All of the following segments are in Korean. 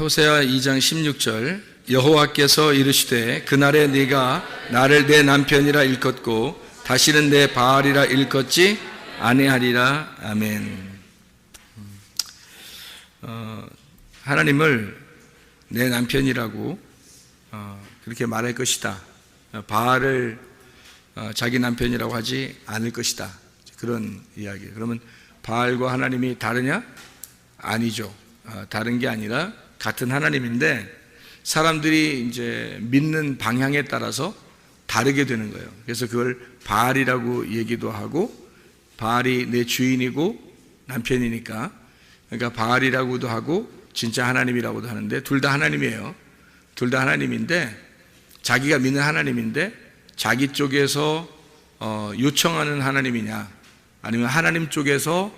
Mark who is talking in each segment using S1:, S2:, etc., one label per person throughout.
S1: 호세아 2장 16절 여호와께서 이르시되 그날에 네가 나를 내 남편이라 일컫고 다시는 내 바알이라 일컫지 아니하리라. 아멘. 하나님을 내 남편이라고 그렇게 말할 것이다. 바알을 자기 남편이라고 하지 않을 것이다. 그런 이야기. 그러면 바알과 하나님이 다르냐? 아니죠. 다른 게 아니라 같은 하나님인데 사람들이 이제 믿는 방향에 따라서 다르게 되는 거예요. 그래서 그걸 바알이라고 얘기도 하고, 바알이 내 주인이고 남편이니까, 그러니까 바알이라고도 하고 진짜 하나님이라고도 하는데 둘 다 하나님이에요. 둘 다 하나님인데, 자기가 믿는 하나님인데 자기 쪽에서 요청하는 하나님이냐, 아니면 하나님 쪽에서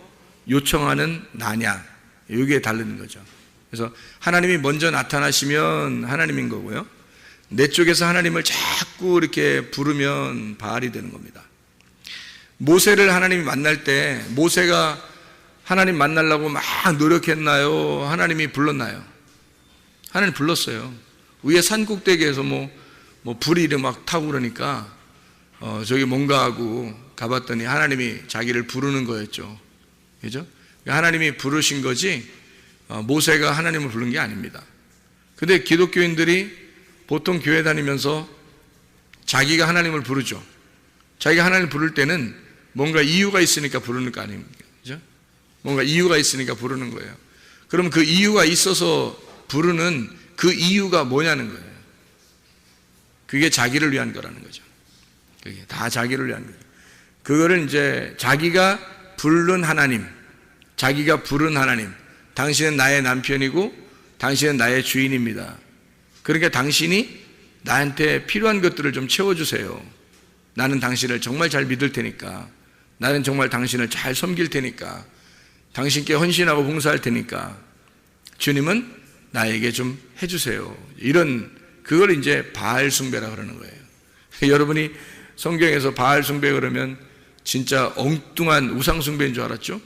S1: 요청하는 나냐, 이게 다르는 거죠. 그래서 하나님이 먼저 나타나시면 하나님인 거고요, 내 쪽에서 하나님을 자꾸 이렇게 부르면 바알이 되는 겁니다. 모세를 하나님이 만날 때 모세가 하나님 만나려고 막 노력했나요? 하나님이 불렀나요? 하나님 불렀어요. 위에 산꼭대기에서 뭐 불이 막 타고 그러니까 저기 뭔가 하고 가봤더니 하나님이 자기를 부르는 거였죠. 그죠? 하나님이 부르신 거지 모세가 하나님을 부른 게 아닙니다. 근데 기독교인들이 보통 교회 다니면서 자기가 하나님을 부르죠. 자기가 하나님을 부를 때는 뭔가 이유가 있으니까 부르는 거 아닙니까? 그죠? 뭔가 이유가 있으니까 부르는 거예요. 그럼 그 이유가 있어서 부르는 그 이유가 뭐냐는 거예요. 그게 자기를 위한 거라는 거죠. 그게 다 자기를 위한 거예요. 그거를 이제 자기가 부른 하나님, 자기가 부른 하나님, 당신은 나의 남편이고 당신은 나의 주인입니다. 그러니까 당신이 나한테 필요한 것들을 좀 채워주세요. 나는 당신을 정말 잘 믿을 테니까, 나는 정말 당신을 잘 섬길 테니까, 당신께 헌신하고 봉사할 테니까 주님은 나에게 좀 해주세요. 이런, 그걸 이제 바알 숭배라 그러는 거예요. 여러분이 성경에서 바알 숭배 그러면 진짜 엉뚱한 우상 숭배인 줄 알았죠?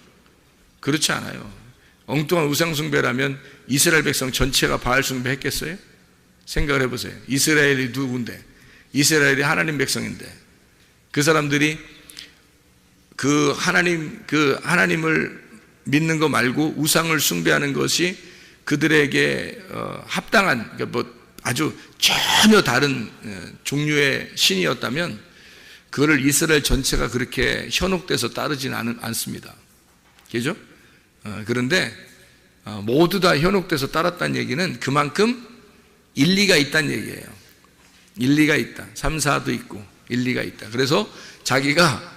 S1: 그렇지 않아요. 엉뚱한 우상 숭배라면 이스라엘 백성 전체가 바알 숭배 했겠어요? 생각을 해보세요. 이스라엘이 누군데? 이스라엘이 하나님 백성인데 그 사람들이 그 하나님을 믿는 거 말고 우상을 숭배하는 것이 그들에게 합당한, 그러니까 아주 전혀 다른 종류의 신이었다면 그거를 이스라엘 전체가 그렇게 현혹돼서 따르지는 않습니다. 그죠? 그런데 모두 다 현혹돼서 따랐다는 얘기는 그만큼 일리가 있다는 얘기예요. 일리가 있다. 3, 4도 있고 일리가 있다. 그래서 자기가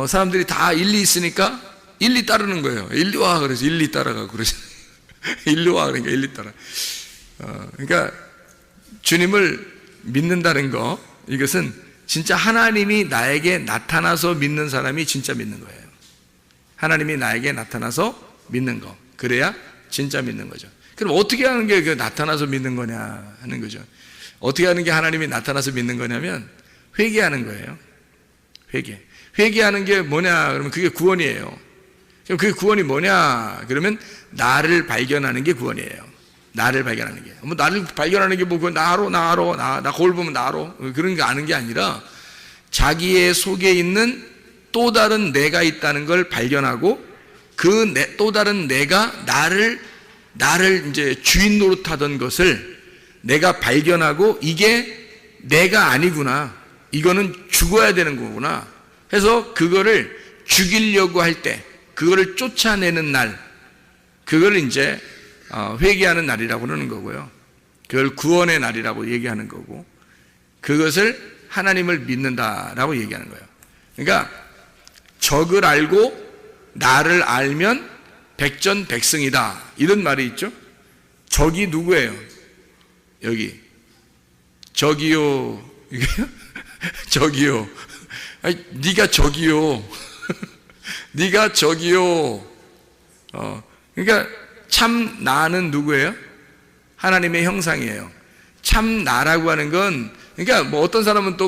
S1: 사람들이 다 일리 있으니까 일리 따르는 거예요. 일리 와, 그래서 일리 따라가고 그러잖아요. 일리 와, 그러니까 일리 따라. 그러니까 주님을 믿는다는 거, 이것은 진짜 하나님이 나에게 나타나서 믿는 사람이 진짜 믿는 거예요. 하나님이 나에게 나타나서 믿는 거, 그래야 진짜 믿는 거죠. 그럼 어떻게 하는 게 그 나타나서 믿는 거냐 하는 거죠. 어떻게 하는 게 하나님이 나타나서 믿는 거냐면 회개하는 거예요. 회개하는 게 뭐냐 그러면 그게 구원이에요. 그럼 그게 구원이 뭐냐 그러면 나를 발견하는 게 구원이에요. 나를 발견하는 게. 나를 발견하는 게 뭐 나 거울 보면 나 알아. 그런 게 아는 게 아니라 자기의 속에 있는 또 다른 내가 있다는 걸 발견하고 그 또 다른 내가 나를 이제 주인 노릇하던 것을 내가 발견하고 이게 내가 아니구나. 이거는 죽어야 되는 거구나. 해서 그거를 죽이려고 할 때, 그거를 쫓아내는 날, 그걸 이제 회개하는 날이라고 그러는 거고요. 그걸 구원의 날이라고 얘기하는 거고, 그것을 하나님을 믿는다라고 얘기하는 거예요. 그러니까 적을 알고 나를 알면 백전백승이다, 이런 말이 있죠. 적이 누구예요? 여기 적이요. 적이요. 아니, 네가 적이요. 네가 적이요. 그러니까 참 나는 누구예요? 하나님의 형상이에요. 참 나라고 하는 건, 그러니까 뭐 어떤 사람은 또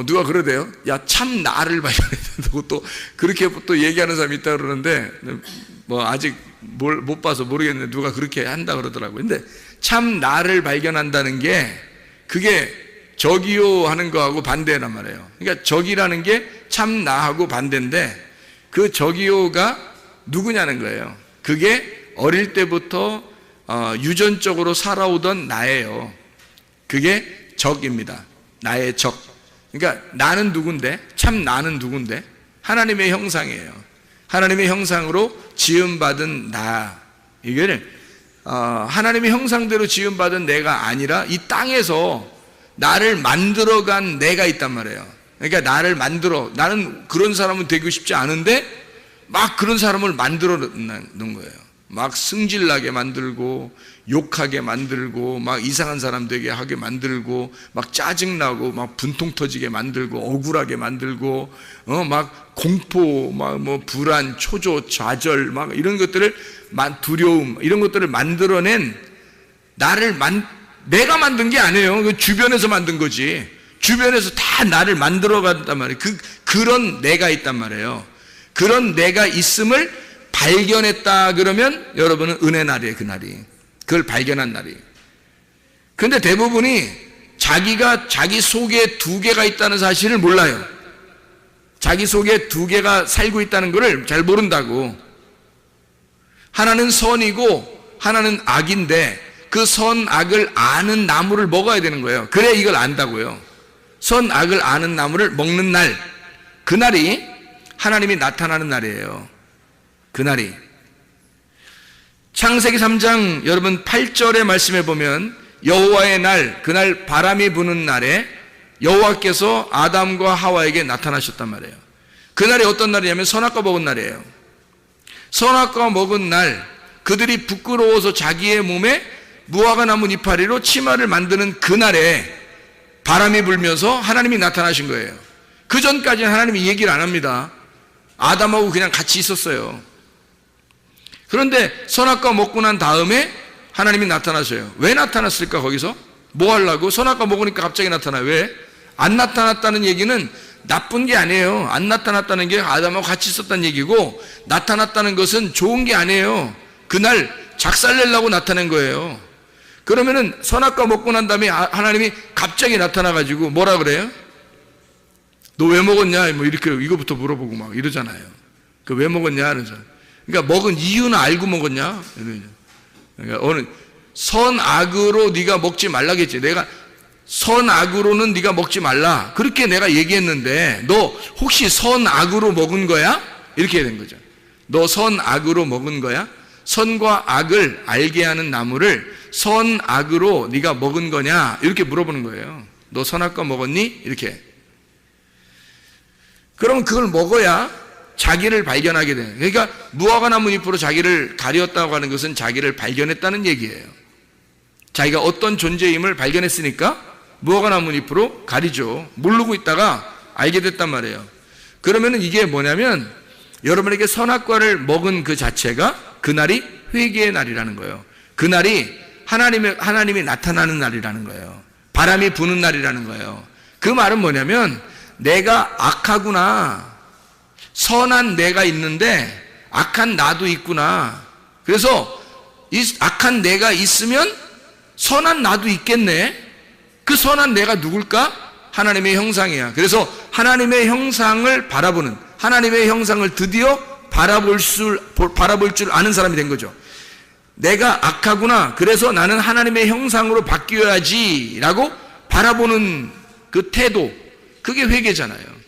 S1: 누가 그러대요. 야, 참 나를 발견했다고 또 그렇게 또 얘기하는 사람이 있다 그러는데 뭐 아직 못 봐서 모르겠는데 누가 그렇게 한다 그러더라고요. 근데 참 나를 발견한다는 게 그게 적이요 하는 거하고 반대란 말이에요. 그러니까 적이라는 게 참 나하고 반대인데 그 적이요가 누구냐는 거예요. 그게 어릴 때부터 유전적으로 살아오던 나예요. 그게 적입니다. 나의 적. 그러니까 나는 누군데? 참 나는 누군데? 하나님의 형상이에요. 하나님의 형상으로 지음받은 나. 이거를 하나님의 형상대로 지음받은 내가 아니라 이 땅에서 나를 만들어간 내가 있단 말이에요. 그러니까 나를 나는 그런 사람은 되고 싶지 않은데 막 그런 사람을 만들어 놓은 거예요. 막 승질나게 만들고 욕하게 만들고 막 이상한 사람 되게 하게 만들고 막 짜증나고 막 분통 터지게 만들고 억울하게 만들고 막 공포 막 뭐 불안 초조 좌절 막 이런 것들을 두려움 이런 것들을 만들어낸 내가 만든 게 아니에요. 그 주변에서 만든 거지. 주변에서 다 나를 만들어 간단 말이에요. 그런 내가 있단 말이에요. 그런 내가 있음을 발견했다 그러면 여러분은 은혜 날이에요. 그날이. 그걸 발견한 날이에요. 그런데 대부분이 자기가 자기 속에 두 개가 있다는 사실을 몰라요. 자기 속에 두 개가 살고 있다는 것을 잘 모른다고. 하나는 선이고 하나는 악인데 그 선악을 아는 나무를 먹어야 되는 거예요. 그래 이걸 안다고요. 선악을 아는 나무를 먹는 날, 그날이 하나님이 나타나는 날이에요. 그날이. 창세기 3장 여러분 8절의 말씀에 보면 여호와의 날, 그날 바람이 부는 날에 여호와께서 아담과 하와에게 나타나셨단 말이에요. 그날이 어떤 날이냐면 선악과 먹은 날이에요. 선악과 먹은 날, 그들이 부끄러워서 자기의 몸에 무화과 나무 이파리로 치마를 만드는 그날에 바람이 불면서 하나님이 나타나신 거예요. 그 전까지는 하나님이 얘기를 안 합니다. 아담하고 그냥 같이 있었어요. 그런데 선악과 먹고 난 다음에 하나님이 나타나셔요. 왜 나타났을까 거기서? 뭐 하려고? 선악과 먹으니까 갑자기 나타나요. 왜? 안 나타났다는 얘기는 나쁜 게 아니에요. 안 나타났다는 게 아담하고 같이 있었다는 얘기고, 나타났다는 것은 좋은 게 아니에요. 그날 작살내려고 나타낸 거예요. 그러면은 선악과 먹고 난 다음에 하나님이 갑자기 나타나가지고 뭐라 그래요? 너 왜 먹었냐? 뭐 이렇게 이거부터 물어보고 막 이러잖아요. 그 왜 먹었냐? 그러죠. 그러니까 먹은 이유는 알고 먹었냐? 그러니까 오늘 선악으로 네가 먹지 말라겠지. 내가 선악으로는 네가 먹지 말라. 그렇게 내가 얘기했는데 너 혹시 선악으로 먹은 거야? 이렇게 된 거죠. 너 선악으로 먹은 거야? 선과 악을 알게 하는 나무를 선악으로 네가 먹은 거냐? 이렇게 물어보는 거예요. 너 선악과 먹었니? 이렇게. 그럼 그걸 먹어야 자기를 발견하게 돼요. 그러니까 무화과 나무 잎으로 자기를 가렸다고 하는 것은 자기를 발견했다는 얘기예요. 자기가 어떤 존재임을 발견했으니까 무화과 나무 잎으로 가리죠. 모르고 있다가 알게 됐단 말이에요. 그러면은 이게 뭐냐면 여러분에게 선악과를 먹은 그 자체가 그날이 회개의 날이라는 거예요. 그날이 하나님이 나타나는 날이라는 거예요. 바람이 부는 날이라는 거예요. 그 말은 뭐냐면 내가 악하구나. 선한 내가 있는데 악한 나도 있구나. 그래서 이 악한 내가 있으면 선한 나도 있겠네. 그 선한 내가 누굴까? 하나님의 형상이야. 그래서 하나님의 형상을 바라보는, 하나님의 형상을 드디어 바라볼 줄 아는 사람이 된 거죠. 내가 악하구나. 그래서 나는 하나님의 형상으로 바뀌어야지 라고 바라보는 그 태도, 그게 회개잖아요.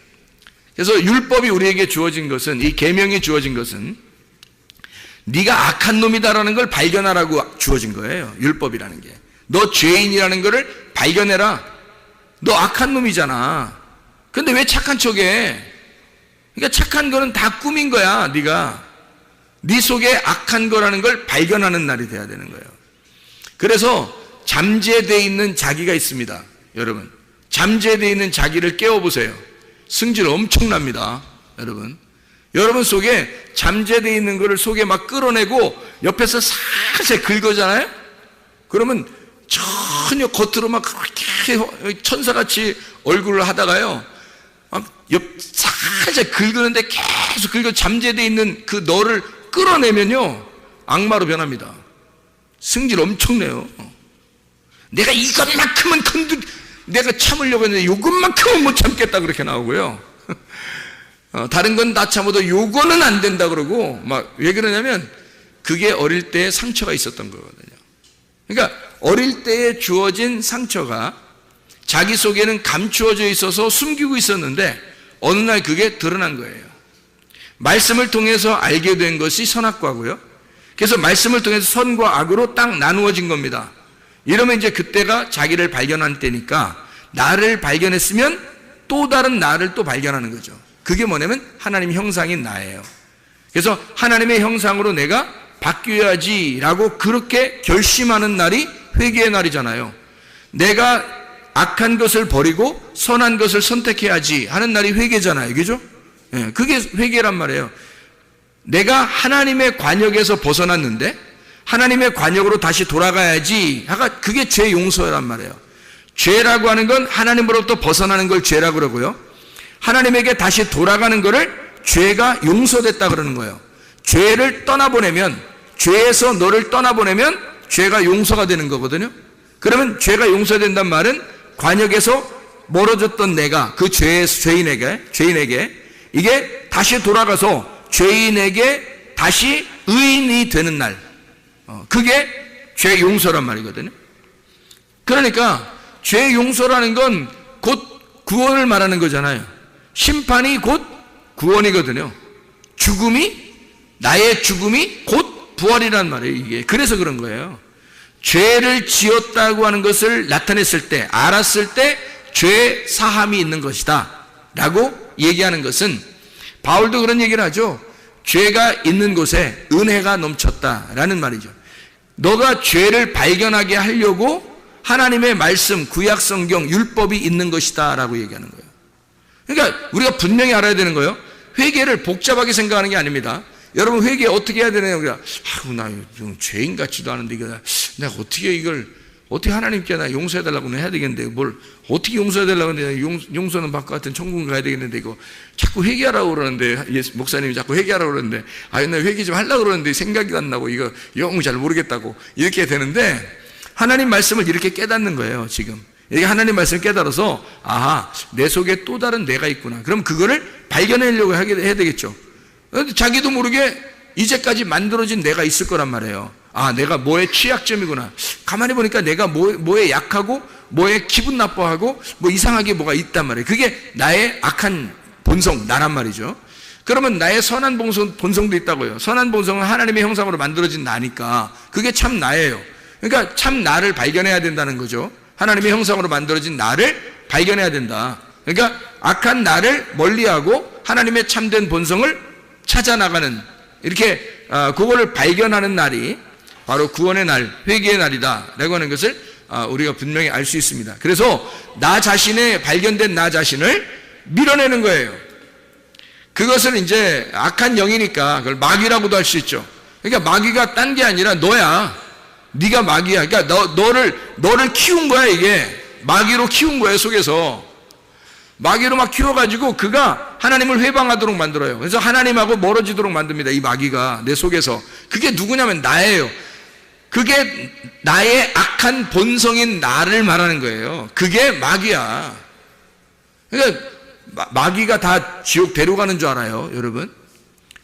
S1: 그래서 율법이 우리에게 주어진 것은, 이 계명이 주어진 것은 네가 악한 놈이다라는 걸 발견하라고 주어진 거예요. 율법이라는 게. 너 죄인이라는 거를 발견해라. 너 악한 놈이잖아. 근데 왜 착한 척해? 그러니까 착한 거는 다 꿈인 거야. 네가 네 속에 악한 거라는 걸 발견하는 날이 돼야 되는 거예요. 그래서 잠재되어 있는 자기가 있습니다. 여러분, 잠재되어 있는 자기를 깨워보세요. 승질 엄청납니다. 여러분 속에 잠재되어 있는 거를 속에 막 끌어내고 옆에서 살살 긁어잖아요. 그러면 전혀 겉으로 막 그렇게 천사같이 얼굴을 하다가요, 살살 긁는데 계속 긁어 잠재되어 있는 그 너를 끌어내면요 악마로 변합니다. 승질 엄청 내요. 내가 이것만큼은 내가 참으려고 했는데 이것만큼은 못 참겠다 그렇게 나오고요. 다른 건 다 참아도 요거는 안 된다 그러고 막 왜 그러냐면 그게 어릴 때 상처가 있었던 거거든요. 그러니까 어릴 때에 주어진 상처가 자기 속에는 감추어져 있어서 숨기고 있었는데 어느 날 그게 드러난 거예요. 말씀을 통해서 알게 된 것이 선악과고요. 그래서 말씀을 통해서 선과 악으로 딱 나누어진 겁니다. 이러면 이제 그때가 자기를 발견한 때니까 나를 발견했으면 또 다른 나를 또 발견하는 거죠. 그게 뭐냐면 하나님 형상인 나예요. 그래서 하나님의 형상으로 내가 바뀌어야지라고 그렇게 결심하는 날이 회개의 날이잖아요. 내가 악한 것을 버리고 선한 것을 선택해야지 하는 날이 회개잖아요. 그죠? 예, 그게 회개란 말이에요. 내가 하나님의 관역에서 벗어났는데 하나님의 관역으로 다시 돌아가야지. 그게 죄 용서란 말이에요. 죄라고 하는 건 하나님으로부터 벗어나는 걸 죄라고 그러고요. 하나님에게 다시 돌아가는 거를 죄가 용서됐다 그러는 거예요. 죄를 떠나보내면, 죄에서 너를 떠나보내면 죄가 용서가 되는 거거든요. 그러면 죄가 용서된단 말은 관역에서 멀어졌던 내가 그 죄인에게 이게 다시 돌아가서 죄인에게 다시 의인이 되는 날, 그게 죄 용서란 말이거든요. 그러니까 죄 용서라는 건 곧 구원을 말하는 거잖아요. 심판이 곧 구원이거든요. 나의 죽음이 곧 부활이란 말이에요. 이게 그래서 그런 거예요. 죄를 지었다고 하는 것을 나타냈을 때, 알았을 때 죄 사함이 있는 것이다 라고 얘기하는 것은, 바울도 그런 얘기를 하죠. 죄가 있는 곳에 은혜가 넘쳤다라는 말이죠. 너가 죄를 발견하게 하려고 하나님의 말씀, 구약 성경, 율법이 있는 것이다 라고 얘기하는 거예요. 그러니까 우리가 분명히 알아야 되는 거예요. 회개를 복잡하게 생각하는 게 아닙니다. 여러분, 회개 어떻게 해야 되나요? 나 죄인 같지도 않은데 내가 어떻게 하나님께 나 용서해달라고는 해야 되겠는데 뭘 어떻게 용서해달라고 하는데 용서는 받고 같은 천국 가야 되겠는데 이거 자꾸 회개하라고 그러는데, 목사님이 자꾸 회개하라고 그러는데 나 회개 좀 하려고 그러는데 생각이 안 나고 이거 영 잘 모르겠다고 이렇게 되는데, 하나님 말씀을 이렇게 깨닫는 거예요. 지금 이렇게 하나님 말씀을 깨달아서 아하, 내 속에 또 다른 내가 있구나. 그럼 그거를 발견하려고 해야 되겠죠. 자기도 모르게 이제까지 만들어진 내가 있을 거란 말이에요. 내가 뭐에 취약점이구나. 가만히 보니까 내가 뭐에 약하고 뭐에 기분 나빠하고 뭐 이상하게 뭐가 있단 말이에요. 그게 나의 악한 본성, 나란 말이죠. 그러면 나의 선한 본성도 있다고요. 선한 본성은 하나님의 형상으로 만들어진 나니까 그게 참 나예요. 그러니까 참 나를 발견해야 된다는 거죠. 하나님의 형상으로 만들어진 나를 발견해야 된다. 그러니까 악한 나를 멀리하고 하나님의 참된 본성을 찾아나가는, 이렇게 그거를 발견하는 날이 바로 구원의 날, 회개의 날이다 라고 하는 것을 우리가 분명히 알 수 있습니다. 그래서 발견된 나 자신을 밀어내는 거예요. 그것을 이제 악한 영이니까 그걸 마귀라고도 할 수 있죠. 그러니까 마귀가 딴 게 아니라 너야. 네가 마귀야. 그러니까 너를 키운 거야. 이게 마귀로 키운 거야. 속에서 마귀로 막 키워가지고 그가 하나님을 회방하도록 만들어요. 그래서 하나님하고 멀어지도록 만듭니다. 이 마귀가 내 속에서. 그게 누구냐면 나예요. 그게 나의 악한 본성인 나를 말하는 거예요. 그게 마귀야. 그러니까 마귀가 다 지옥 데려가는 줄 알아요, 여러분?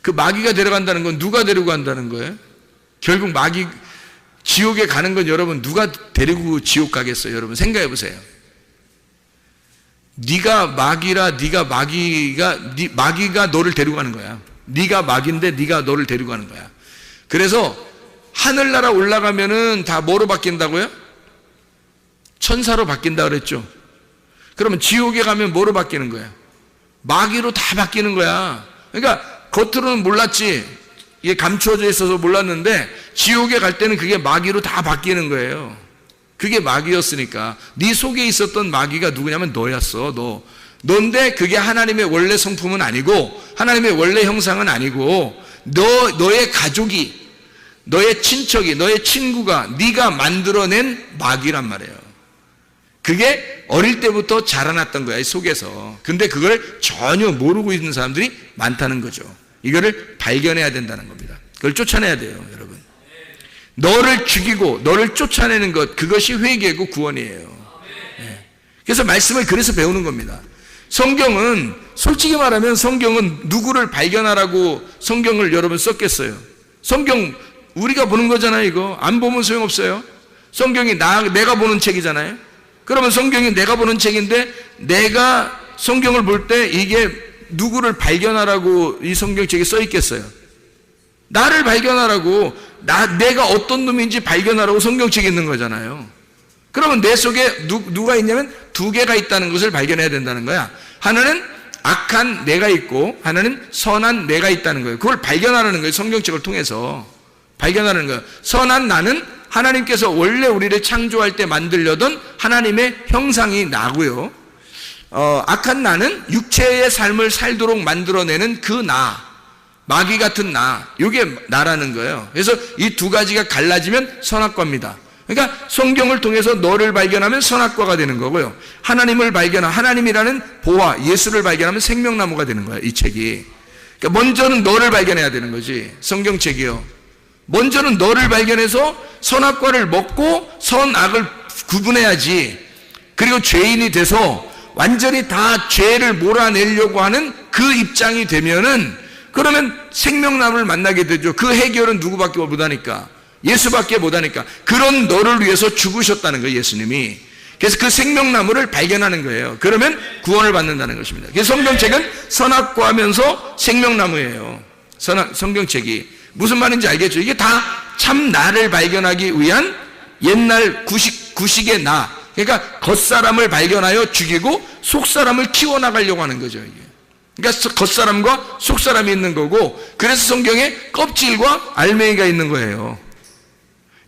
S1: 그 마귀가 데려간다는 건 누가 데리고 간다는 거예요? 결국 지옥에 가는 건 여러분 누가 데리고 지옥 가겠어요? 여러분 생각해 보세요. 네가 마귀라, 마귀가 너를 데리고 가는 거야. 네가 마귀인데 네가 너를 데리고 가는 거야. 그래서 하늘나라 올라가면은 다 뭐로 바뀐다고요? 천사로 바뀐다 그랬죠. 그러면 지옥에 가면 뭐로 바뀌는 거야? 마귀로 다 바뀌는 거야. 그러니까 겉으로는 몰랐지. 이게 감추어져 있어서 몰랐는데 지옥에 갈 때는 그게 마귀로 다 바뀌는 거예요. 그게 마귀였으니까. 네 속에 있었던 마귀가 누구냐면 너였어. 너인데 그게 하나님의 원래 성품은 아니고 하나님의 원래 형상은 아니고 너의 가족이, 너의 친척이, 너의 친구가 네가 만들어낸 마귀란 말이에요. 그게 어릴 때부터 자라났던 거야, 이 속에서. 근데 그걸 전혀 모르고 있는 사람들이 많다는 거죠. 이거를 발견해야 된다는 겁니다. 그걸 쫓아내야 돼요, 여러분. 너를 죽이고 너를 쫓아내는 것, 그것이 회개고 구원이에요. 그래서 말씀을 그래서 배우는 겁니다. 성경은, 솔직히 말하면 성경은 누구를 발견하라고 성경을 여러분 썼겠어요? 성경 우리가 보는 거잖아요. 이거 안 보면 소용없어요. 성경이 내가 보는 책이잖아요. 그러면 성경이 내가 보는 책인데, 내가 성경을 볼 때 이게 누구를 발견하라고 이 성경책에 써 있겠어요? 나를 발견하라고, 내가 어떤 놈인지 발견하라고 성경책에 있는 거잖아요. 그러면 내 속에 누가 있냐면 두 개가 있다는 것을 발견해야 된다는 거야. 하나는 악한 내가 있고 하나는 선한 내가 있다는 거예요. 그걸 발견하라는 거예요. 성경책을 통해서 발견하는 거예요. 선한 나는 하나님께서 원래 우리를 창조할 때 만들려던 하나님의 형상이 나고요. 악한 나는 육체의 삶을 살도록 만들어내는 그 나, 마귀 같은 나, 이게 나라는 거예요. 그래서 이 두 가지가 갈라지면 선악과입니다. 그러니까 성경을 통해서 너를 발견하면 선악과가 되는 거고요. 하나님을 하나님이라는 보화, 예수를 발견하면 생명나무가 되는 거예요, 이 책이. 그러니까 먼저는 너를 발견해야 되는 거지, 성경책이요. 먼저는 너를 발견해서 선악과를 먹고 선악을 구분해야지. 그리고 죄인이 돼서 완전히 다 죄를 몰아내려고 하는 그 입장이 되면은, 그러면 생명나무를 만나게 되죠. 그 해결은 누구밖에 못하니까, 예수밖에 못하니까. 그런 너를 위해서 죽으셨다는 거예요, 예수님이. 그래서 그 생명나무를 발견하는 거예요. 그러면 구원을 받는다는 것입니다. 그래서 성경책은 선악과하면서 생명나무예요. 성경책이 무슨 말인지 알겠죠? 이게 다 참 나를 발견하기 위한 옛날 구식의 나, 그러니까 겉사람을 발견하여 죽이고 속사람을 키워나가려고 하는 거죠, 이게. 그러니까 겉사람과 속사람이 있는 거고, 그래서 성경에 껍질과 알맹이가 있는 거예요.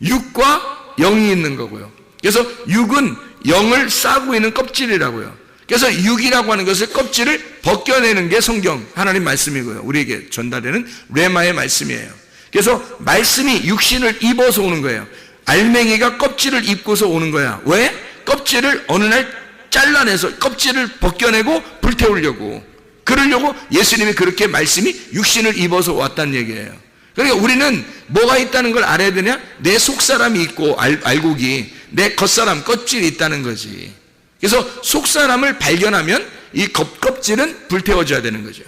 S1: 육과 영이 있는 거고요. 그래서 육은 영을 싸고 있는 껍질이라고요. 그래서 육이라고 하는 것을, 껍질을 벗겨내는 게 성경, 하나님 말씀이고요. 우리에게 전달되는 레마의 말씀이에요. 그래서 말씀이 육신을 입어서 오는 거예요. 알맹이가 껍질을 입고서 오는 거야. 왜? 껍질을 어느 날 잘라내서 껍질을 벗겨내고 불태우려고, 그러려고 예수님이 그렇게 말씀이 육신을 입어서 왔다는 얘기예요. 그러니까 우리는 뭐가 있다는 걸 알아야 되냐? 내 속사람이 있고 알곡이, 내 겉사람, 껍질이 있다는 거지. 그래서 속사람을 발견하면 이 껍질은 불태워져야 되는 거죠.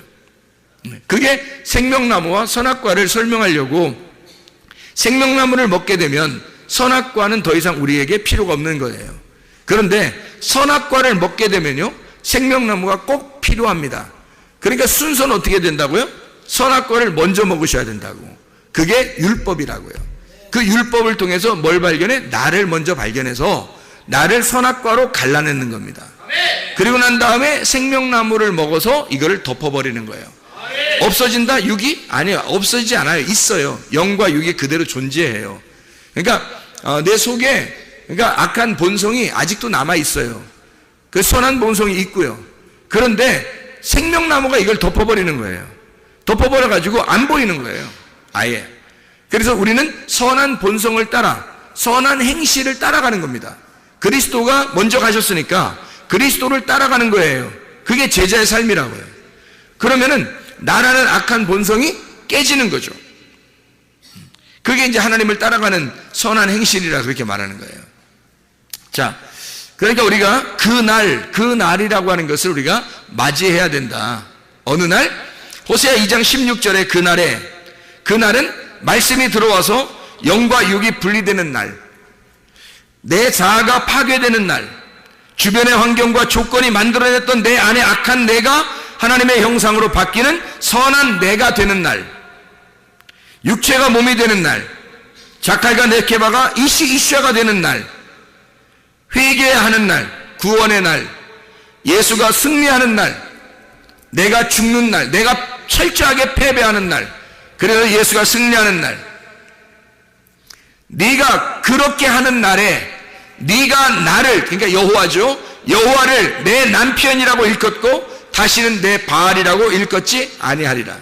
S1: 그게 생명나무와 선악과를 설명하려고, 생명나무를 먹게 되면 선악과는 더 이상 우리에게 필요가 없는 거예요. 그런데 선악과를 먹게 되면요, 생명나무가 꼭 필요합니다. 그러니까 순서는 어떻게 된다고요? 선악과를 먼저 먹으셔야 된다고. 그게 율법이라고요. 그 율법을 통해서 뭘 발견해? 나를 먼저 발견해서 나를 선악과로 갈라내는 겁니다. 그리고 난 다음에 생명나무를 먹어서 이거를 덮어버리는 거예요. 없어진다? 육이? 아니요, 없어지지 않아요. 있어요. 영과 육이 그대로 존재해요. 그러니까 내 속에, 그러니까 악한 본성이 아직도 남아 있어요. 그 선한 본성이 있고요. 그런데 생명나무가 이걸 덮어버리는 거예요. 덮어버려 가지고 안 보이는 거예요, 아예. 그래서 우리는 선한 본성을 따라, 선한 행실을 따라가는 겁니다. 그리스도가 먼저 가셨으니까 그리스도를 따라가는 거예요. 그게 제자의 삶이라고요. 그러면은 나라는 악한 본성이 깨지는 거죠. 그게 이제 하나님을 따라가는 선한 행실이라 그렇게 말하는 거예요. 자, 그러니까 우리가 그 날이라고 하는 것을 우리가 맞이해야 된다. 어느 날? 호세아 2장 16절에 그날은 말씀이 들어와서 영과 육이 분리되는 날, 내 자아가 파괴되는 날, 주변의 환경과 조건이 만들어냈던 내 안에 악한 내가 하나님의 형상으로 바뀌는 선한 내가 되는 날, 육체가 몸이 되는 날, 자칼과 네케바가 이슈아가 되는 날, 회개해야 하는 날, 구원의 날, 예수가 승리하는 날, 내가 죽는 날, 내가 철저하게 패배하는 날, 그래서 예수가 승리하는 날, 네가 그렇게 하는 날에 네가 나를, 그러니까 여호와죠, 여호와를 내 남편이라고 일컫고 다시는 내 바알이라고 일컫지 아니하리라.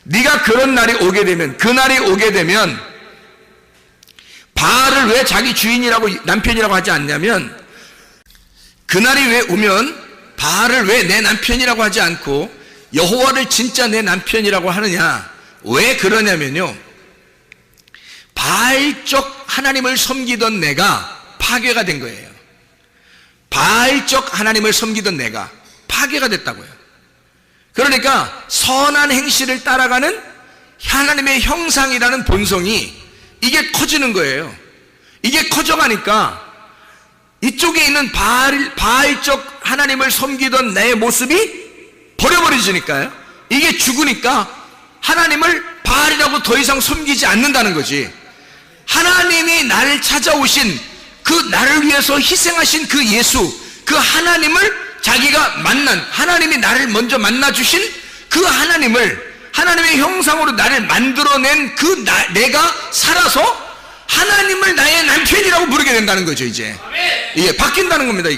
S1: 네가 그런 날이 오게 되면, 그날이 오게 되면 바알을 왜 자기 주인이라고, 남편이라고 하지 않냐면, 그날이 왜 오면 바알을 왜 내 남편이라고 하지 않고 여호와를 진짜 내 남편이라고 하느냐? 왜 그러냐면요, 바알적 하나님을 섬기던 내가 파괴가 된 거예요. 바알적 하나님을 섬기던 내가 파괴가 됐다고요. 그러니까 선한 행실을 따라가는 하나님의 형상이라는 본성이 이게 커지는 거예요. 이게 커져가니까 이쪽에 있는 바알적 하나님을 섬기던 내 모습이 버려버려지니까요. 이게 죽으니까 하나님을 바알이라고 더 이상 섬기지 않는다는 거지. 하나님이 나를 찾아오신 그 나를 위해서 희생하신 그 예수, 그 하나님을 자기가 만난, 하나님이 나를 먼저 만나주신 그 하나님을, 하나님의 형상으로 나를 만들어낸 그 내가 살아서 하나님을 나의 남편이라고 부르게 된다는 거죠. 이제 이게 바뀐다는 겁니다.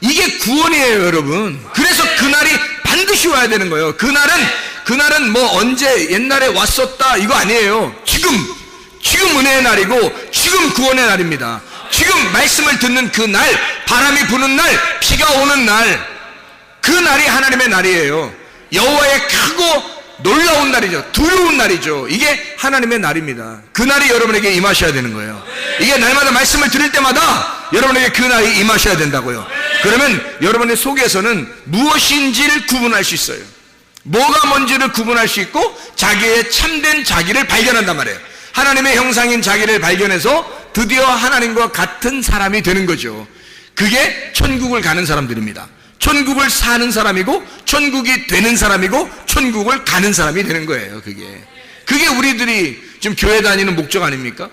S1: 이게 구원이에요, 여러분. 그래서 그날이 반드시 와야 되는 거예요. 그날은 뭐 언제 옛날에 왔었다 이거 아니에요. 지금 은혜의 날이고 지금 구원의 날입니다. 지금 말씀을 듣는 그 날, 바람이 부는 날, 비가 오는 날, 그 날이 하나님의 날이에요. 여호와의 크고 놀라운 날이죠. 두려운 날이죠. 이게 하나님의 날입니다. 그 날이 여러분에게 임하셔야 되는 거예요. 이게 날마다 말씀을 들을 때마다 여러분에게 그 날이 임하셔야 된다고요. 그러면 여러분의 속에서는 무엇인지를 구분할 수 있어요. 뭐가 뭔지를 구분할 수 있고 자기의 참된 자기를 발견한단 말이에요. 하나님의 형상인 자기를 발견해서 드디어 하나님과 같은 사람이 되는 거죠. 그게 천국을 가는 사람들입니다. 천국을 사는 사람이고 천국이 되는 사람이고 천국을 가는 사람이 되는 거예요. 그게 우리들이 지금 교회 다니는 목적 아닙니까?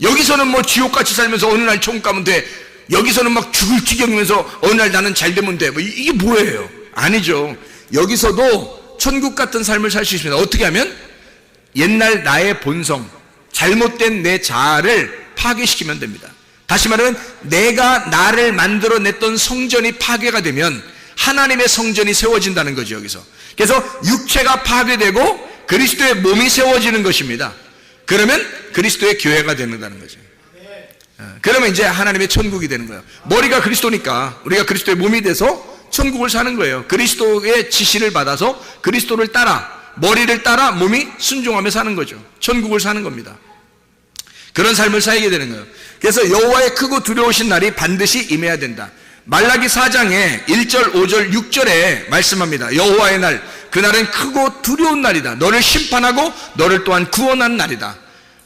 S1: 여기서는 뭐 지옥같이 살면서 어느 날 천국 가면 돼. 여기서는 막 죽을 지경이면서 어느 날 나는 잘 되면 돼. 뭐 이게 뭐예요? 아니죠. 여기서도 천국 같은 삶을 살 수 있습니다. 어떻게 하면? 옛날 나의 본성, 잘못된 내 자아를 파괴시키면 됩니다. 다시 말하면 내가 나를 만들어냈던 성전이 파괴가 되면 하나님의 성전이 세워진다는 거죠. 여기서. 그래서 육체가 파괴되고 그리스도의 몸이 세워지는 것입니다. 그러면 그리스도의 교회가 된다는 거죠. 그러면 이제 하나님의 천국이 되는 거예요. 머리가 그리스도니까 우리가 그리스도의 몸이 돼서 천국을 사는 거예요. 그리스도의 지시를 받아서 그리스도를 따라, 머리를 따라 몸이 순종하며 사는 거죠. 천국을 사는 겁니다. 그런 삶을 살게 되는 거예요. 그래서 여호와의 크고 두려우신 날이 반드시 임해야 된다. 말라기 4장에 1절, 5절, 6절에 말씀합니다. 여호와의 날, 그날은 크고 두려운 날이다. 너를 심판하고 너를 또한 구원하는 날이다.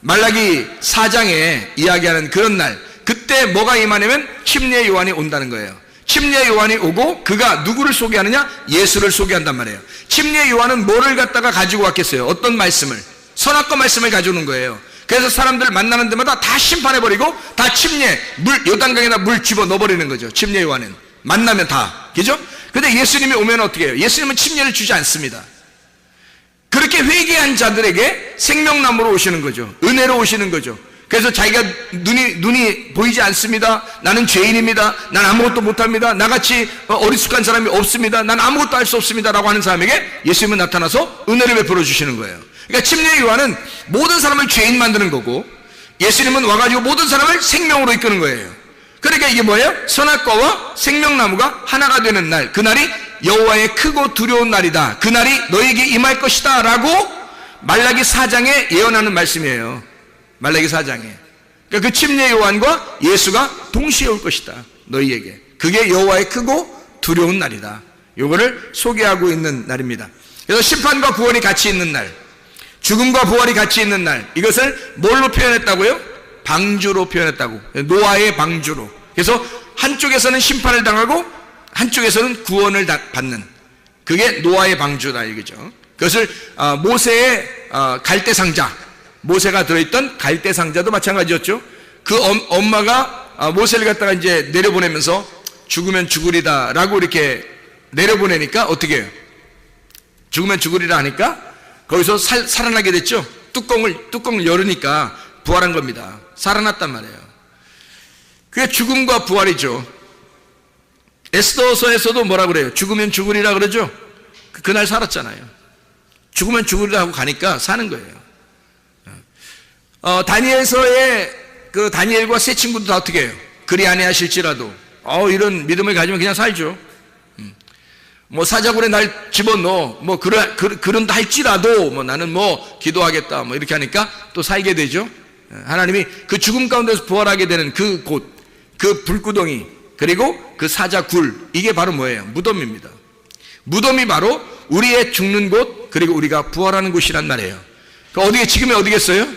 S1: 말라기 4장에 이야기하는 그런 날, 그때 뭐가 임하냐면 침례 요한이 온다는 거예요. 침례 요한이 오고 그가 누구를 소개하느냐? 예수를 소개한단 말이에요. 침례 요한은 뭐를 갖다가 가지고 왔겠어요? 어떤 말씀을? 선악과 말씀을 가져오는 거예요. 그래서 사람들 만나는 데마다 다 심판해버리고 다 침례, 요단강에다 물 집어 넣어버리는 거죠. 침례 요한은 만나면 다, 그죠? 근데 예수님이 오면 어떻게 해요? 예수님은 침례를 주지 않습니다. 그렇게 회개한 자들에게 생명나무로 오시는 거죠. 은혜로 오시는 거죠. 그래서 자기가 눈이 보이지 않습니다. 나는 죄인입니다. 난 아무것도 못합니다. 나같이 어리숙한 사람이 없습니다. 난 아무것도 할 수 없습니다. 라고 하는 사람에게 예수님은 나타나서 은혜를 베풀어 주시는 거예요. 그러니까 침례 요한은 모든 사람을 죄인 만드는 거고 예수님은 와가지고 모든 사람을 생명으로 이끄는 거예요. 그러니까 이게 뭐예요? 선악과와 생명나무가 하나가 되는 날, 그날이 여호와의 크고 두려운 날이다. 그날이 너에게 임할 것이다 라고 말라기 4장에 예언하는 말씀이에요. 말라기 4장에. 그러니까 그 침례 요한과 예수가 동시에 올 것이다. 너희에게. 그게 여호와의 크고 두려운 날이다. 요거를 소개하고 있는 날입니다. 그래서 심판과 구원이 같이 있는 날, 죽음과 부활이 같이 있는 날, 이것을 뭘로 표현했다고요? 방주로 표현했다고. 노아의 방주로. 그래서 한쪽에서는 심판을 당하고 한쪽에서는 구원을 받는, 그게 노아의 방주다 이거죠. 그것을 모세의 갈대상자, 모세가 들어있던 갈대상자도 마찬가지였죠. 그 엄마가 모세를 갖다가 이제 내려보내면서 죽으면 죽으리다 라고 이렇게 내려보내니까 어떻게 해요? 죽으면 죽으리라 하니까 거기서 살아나게 됐죠. 뚜껑을 열으니까 부활한 겁니다. 살아났단 말이에요. 그게 죽음과 부활이죠. 에스더서에서도 뭐라 그래요? 죽으면 죽으리라 그러죠. 그날 살았잖아요. 죽으면 죽으리라 하고 가니까 사는 거예요. 다니엘서의 그 다니엘과 세 친구도 다 어떻게 해요? 그리 아니하실지라도 이런 믿음을 가지면 그냥 살죠. 뭐 사자굴에 날 집어넣어 뭐 그런다 할지라도 뭐 나는 뭐 기도하겠다 뭐 이렇게 하니까 또 살게 되죠. 하나님이 그 죽음 가운데서 부활하게 되는 그 곳, 그 불구덩이, 그리고 그 사자 굴, 이게 바로 뭐예요? 무덤입니다. 무덤이 바로 우리의 죽는 곳, 그리고 우리가 부활하는 곳이란 말이에요. 어디에, 지금이 어디겠어요?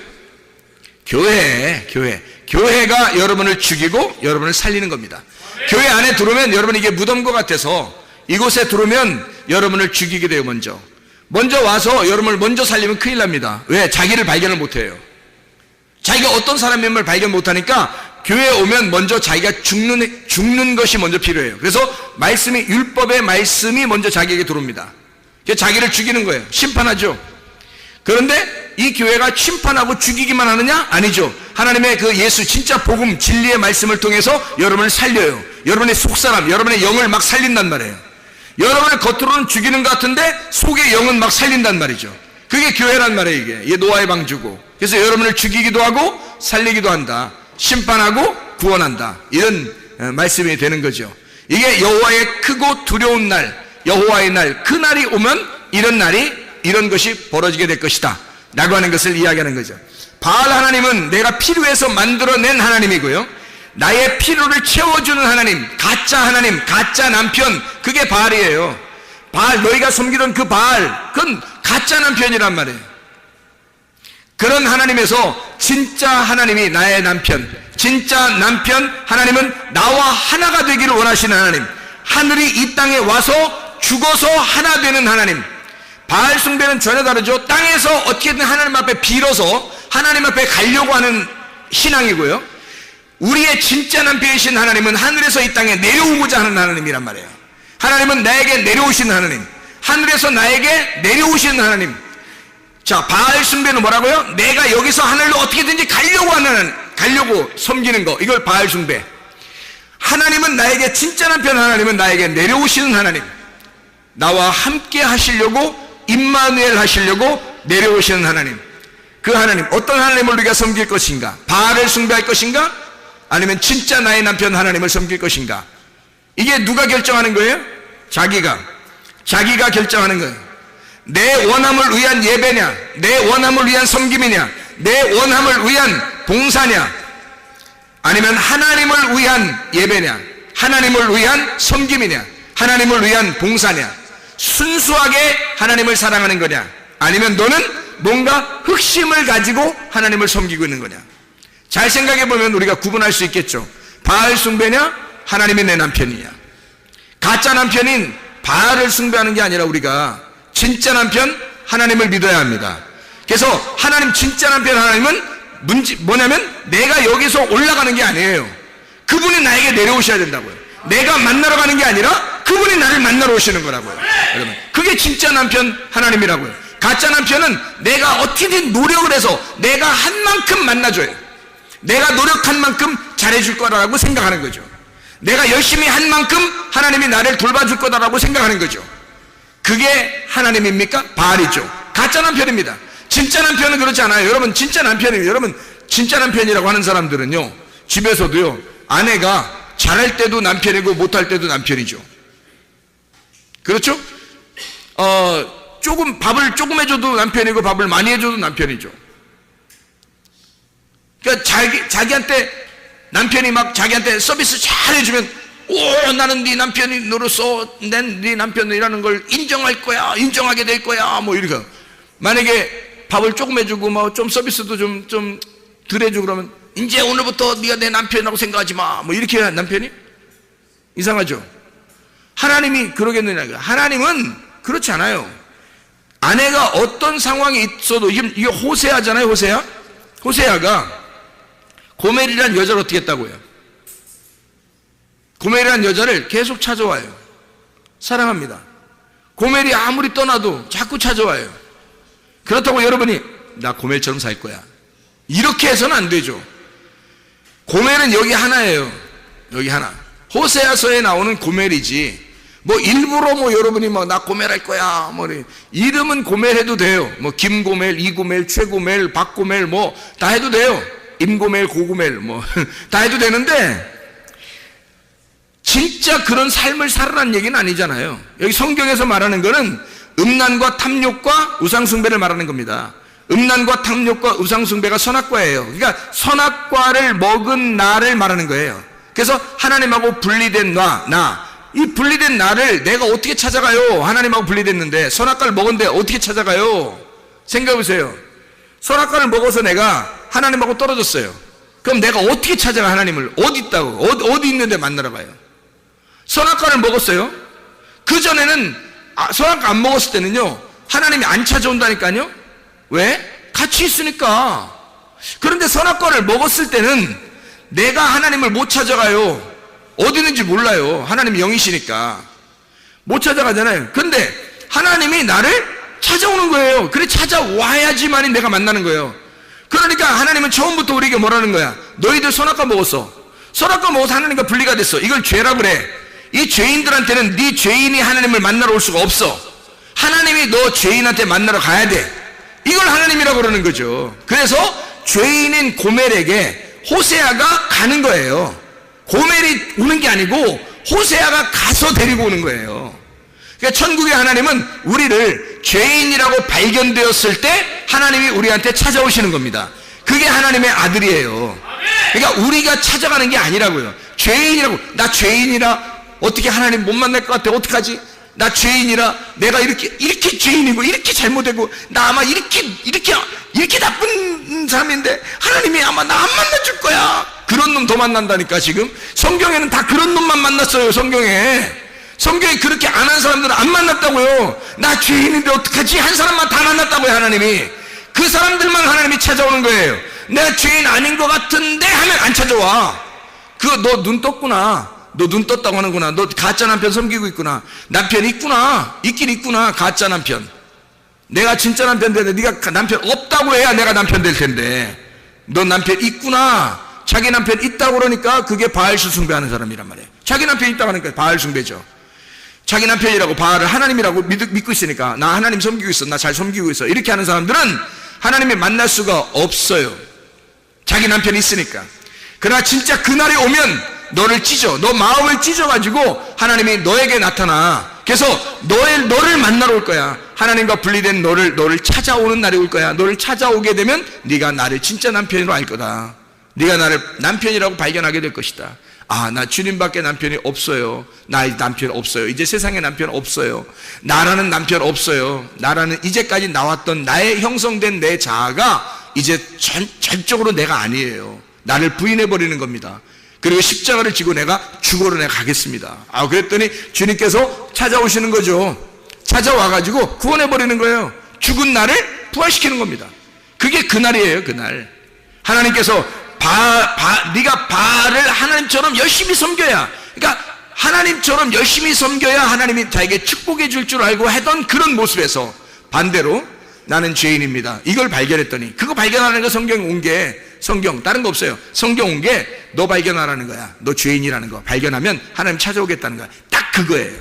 S1: 교회가 여러분을 죽이고 여러분을 살리는 겁니다. 교회 안에 들어오면 여러분 이게 무덤과 같아서 이곳에 들어오면 여러분을 죽이게 돼요. 먼저 와서 여러분을 먼저 살리면 큰일 납니다. 왜? 자기를 발견을 못해요. 자기가 어떤 사람임을 발견 못하니까 교회에 오면 먼저 자기가 죽는 것이 먼저 필요해요. 그래서 율법의 말씀이 먼저 자기에게 들어옵니다. 그래서 자기를 죽이는 거예요. 심판하죠. 그런데 이 교회가 심판하고 죽이기만 하느냐? 아니죠. 하나님의 그 예수 진짜 복음 진리의 말씀을 통해서 여러분을 살려요. 여러분의 속사람, 여러분의 영을 막 살린단 말이에요. 여러분의 겉으로는 죽이는 것 같은데 속의 영은 막 살린단 말이죠. 그게 교회란 말이에요. 이게 노아의 방주고. 그래서 여러분을 죽이기도 하고 살리기도 한다. 심판하고 구원한다. 이런 말씀이 되는 거죠. 이게 여호와의 크고 두려운 날, 여호와의 날, 그 날이 오면 이런 것이 벌어지게 될 것이다 라고 하는 것을 이야기하는 거죠. 바알 하나님은 내가 필요해서 만들어낸 하나님이고요, 나의 필요를 채워주는 하나님, 가짜 남편, 그게 바알이에요. 바알, 너희가 섬기던 그 바알, 그건 가짜 남편이란 말이에요. 그런 하나님에서 진짜 하나님이 나의 남편, 진짜 남편 하나님은 나와 하나가 되기를 원하시는 하나님, 하늘이 이 땅에 와서 죽어서 하나 되는 하나님. 바알 숭배는 전혀 다르죠. 땅에서 어떻게든 하나님 앞에 빌어서 하나님 앞에 가려고 하는 신앙이고요, 우리의 진짜 남편이신 하나님은 하늘에서 이 땅에 내려오고자 하는 하나님이란 말이에요. 하나님은 나에게 내려오시는 하나님, 하늘에서 나에게 내려오시는 하나님. 자, 바알 숭배는 뭐라고요? 내가 여기서 하늘로 어떻게든지 가려고 섬기는 거, 이걸 바알 숭배. 하나님은 나에게, 진짜 남편 하나님은 나에게 내려오시는 하나님, 나와 함께 하시려고, 임마누엘 하시려고 내려오시는 하나님. 그 하나님, 어떤 하나님을 우리가 섬길 것인가? 바알을 숭배할 것인가? 아니면 진짜 나의 남편 하나님을 섬길 것인가? 이게 누가 결정하는 거예요? 자기가 결정하는 거예요. 내 원함을 위한 예배냐, 내 원함을 위한 섬김이냐, 내 원함을 위한 봉사냐, 아니면 하나님을 위한 예배냐, 하나님을 위한 섬김이냐, 하나님을 위한 봉사냐, 순수하게 하나님을 사랑하는 거냐, 아니면 너는 뭔가 흑심을 가지고 하나님을 섬기고 있는 거냐. 잘 생각해 보면 우리가 구분할 수 있겠죠. 바알 숭배냐, 하나님이 내 남편이냐. 가짜 남편인 바알을 숭배하는 게 아니라 우리가 진짜 남편 하나님을 믿어야 합니다. 그래서 하나님, 진짜 남편 하나님은 뭐냐면 내가 여기서 올라가는 게 아니에요. 그분이 나에게 내려오셔야 된다고요. 내가 만나러 가는 게 아니라 그분이 나를 만나러 오시는 거라고요. 여러분, 그게 진짜 남편 하나님이라고요. 가짜 남편은 내가 어떻게든 노력을 해서 내가 한 만큼 만나줘요. 내가 노력한 만큼 잘해줄 거라고 생각하는 거죠. 내가 열심히 한 만큼 하나님이 나를 돌봐줄 거다라고 생각하는 거죠. 그게 하나님입니까? 바알이죠. 가짜 남편입니다. 진짜 남편은 그렇지 않아요. 여러분, 진짜 남편이에요. 여러분, 진짜 남편이라고 하는 사람들은요, 집에서도요, 아내가 잘할 때도 남편이고 못할 때도 남편이죠. 그렇죠? 밥을 조금 해줘도 남편이고 밥을 많이 해줘도 남편이죠. 그러니까 자기한테 남편이 막 자기한테 서비스 잘 해주면, 오, 나는 네 남편으로서 네 남편이라는 걸 인정할 거야, 인정하게 될 거야, 뭐 이렇게. 만약에 밥을 조금 해주고 뭐 좀 서비스도 좀 덜 해주고 그러면, 이제 오늘부터 네가 내 남편이라고 생각하지 마, 뭐 이렇게 해야 남편이? 이상하죠? 하나님이 그러겠느냐? 하나님은 그렇지 않아요. 아내가 어떤 상황이 있어도, 이게 호세아잖아요. 호세아가 고멜이라는 여자를 어떻게 했다고요? 고멜이라는 여자를 계속 찾아와요. 사랑합니다. 고멜이 아무리 떠나도 자꾸 찾아와요. 그렇다고 여러분이 나 고멜처럼 살 거야, 이렇게 해서는 안 되죠. 고멜은 여기 하나예요. 여기 하나. 호세아서에 나오는 고멜이지, 뭐 일부러 뭐 여러분이 뭐 나 고멜할 거야, 뭐 이름은 고멜해도 돼요. 뭐 김고멜, 이고멜, 최고멜, 박고멜 뭐 다 해도 돼요. 임고멜, 고고멜 뭐 다 해도 되는데, 진짜 그런 삶을 살아라는 얘기는 아니잖아요. 여기 성경에서 말하는 거는 음란과 탐욕과 우상숭배를 말하는 겁니다. 음란과 탐욕과 우상숭배가 선악과예요. 그러니까 선악과를 먹은 나를 말하는 거예요. 그래서 하나님하고 분리된 이 분리된 나를 내가 어떻게 찾아가요? 하나님하고 분리됐는데 선악과를 먹었는데 어떻게 찾아가요? 생각해보세요. 선악과를 먹어서 내가 하나님하고 떨어졌어요. 그럼 내가 어떻게 찾아가? 하나님을 어디 있다고? 어디 있는데 만나러 가요? 선악과를 먹었어요. 그 전에는 선악과 안 먹었을 때는요, 하나님이 안 찾아온다니까요. 왜? 같이 있으니까. 그런데 선악과를 먹었을 때는 내가 하나님을 못 찾아가요. 어디 있는지 몰라요. 하나님이 영이시니까 못 찾아가잖아요. 근데 하나님이 나를 찾아오는 거예요. 그래, 찾아와야지만이 내가 만나는 거예요. 그러니까 하나님은 처음부터 우리에게 뭐라는 거야? 너희들 선악과 먹었어. 선악과 먹어서 하나님과 분리가 됐어. 이걸 죄라 그래. 이 죄인들한테는 네 죄인이 하나님을 만나러 올 수가 없어. 하나님이 너 죄인한테 만나러 가야 돼. 이걸 하나님이라고 그러는 거죠. 그래서 죄인인 고멜에게 호세아가 가는 거예요. 고멜이 오는 게 아니고 호세아가 가서 데리고 오는 거예요. 그러니까 천국의 하나님은 우리를 죄인이라고 발견되었을 때 하나님이 우리한테 찾아오시는 겁니다. 그게 하나님의 아들이에요. 그러니까 우리가 찾아가는 게 아니라고요. 죄인이라고. 나 죄인이라 어떻게 하나님 못 만날 것 같아? 어떡하지? 나 죄인이라 내가 이렇게 죄인이고 이렇게 잘못되고 나 아마 이렇게 나쁜 사람인데 하나님이 아마 나 안 만나줄 거야. 그런 놈 더 만난다니까. 지금 성경에는 다 그런 놈만 만났어요. 성경에 그렇게 안 한 사람들은 안 만났다고요. 나 죄인인데 어떡하지? 한 사람만 다 만났다고요. 하나님이. 그 사람들만 하나님이 찾아오는 거예요. 내가 죄인 아닌 것 같은데 하면 안 찾아와. 그거 너 눈 떴구나. 너 눈 떴다고 하는구나. 너 가짜 남편 섬기고 있구나. 남편 있구나. 있긴 있구나. 가짜 남편. 내가 진짜 남편 되는데 네가 남편 없다고 해야 내가 남편 될 텐데. 너 남편 있구나. 자기 남편 있다고 그러니까 그게 바알신 숭배하는 사람이란 말이에요. 자기 남편 있다고 하니까 바알 숭배죠. 자기 남편이라고 바알을 하나님이라고 믿고 있으니까 나 하나님 섬기고 있어. 나 잘 섬기고 있어. 이렇게 하는 사람들은 하나님이 만날 수가 없어요. 자기 남편이 있으니까. 그러나 진짜 그날이 오면 너를 찢어. 너 마음을 찢어가지고 하나님이 너에게 나타나. 그래서 너를 만나러 올 거야. 하나님과 분리된 너를 찾아오는 날이 올 거야. 너를 찾아오게 되면 네가 나를 진짜 남편으로 알 거다. 네가 나를 남편이라고 발견하게 될 것이다. 아, 나 주님밖에 남편이 없어요. 나 남편 없어요. 이제 세상에 남편 없어요. 나라는 남편 없어요. 나라는 이제까지 나왔던 나의 형성된 내 자아가 이제 전적으로 내가 아니에요. 나를 부인해버리는 겁니다. 그리고 십자가를 지고 내가 죽으러 내가 가겠습니다. 그랬더니 주님께서 찾아오시는 거죠. 찾아와가지고 구원해버리는 거예요. 죽은 나를 부활시키는 겁니다. 그게 그날이에요. 그날 하나님께서 네가 바알을 하나님처럼 열심히 섬겨야, 그러니까 하나님처럼 열심히 섬겨야 하나님이 자에게 축복해 줄 줄 알고 하던 그런 모습에서 반대로 나는 죄인입니다. 이걸 발견했더니, 그거 발견하는 거 성경 다른 거 없어요. 성경 온 게 너 발견하라는 거야. 너 죄인이라는 거 발견하면 하나님 찾아오겠다는 거야. 딱 그거예요.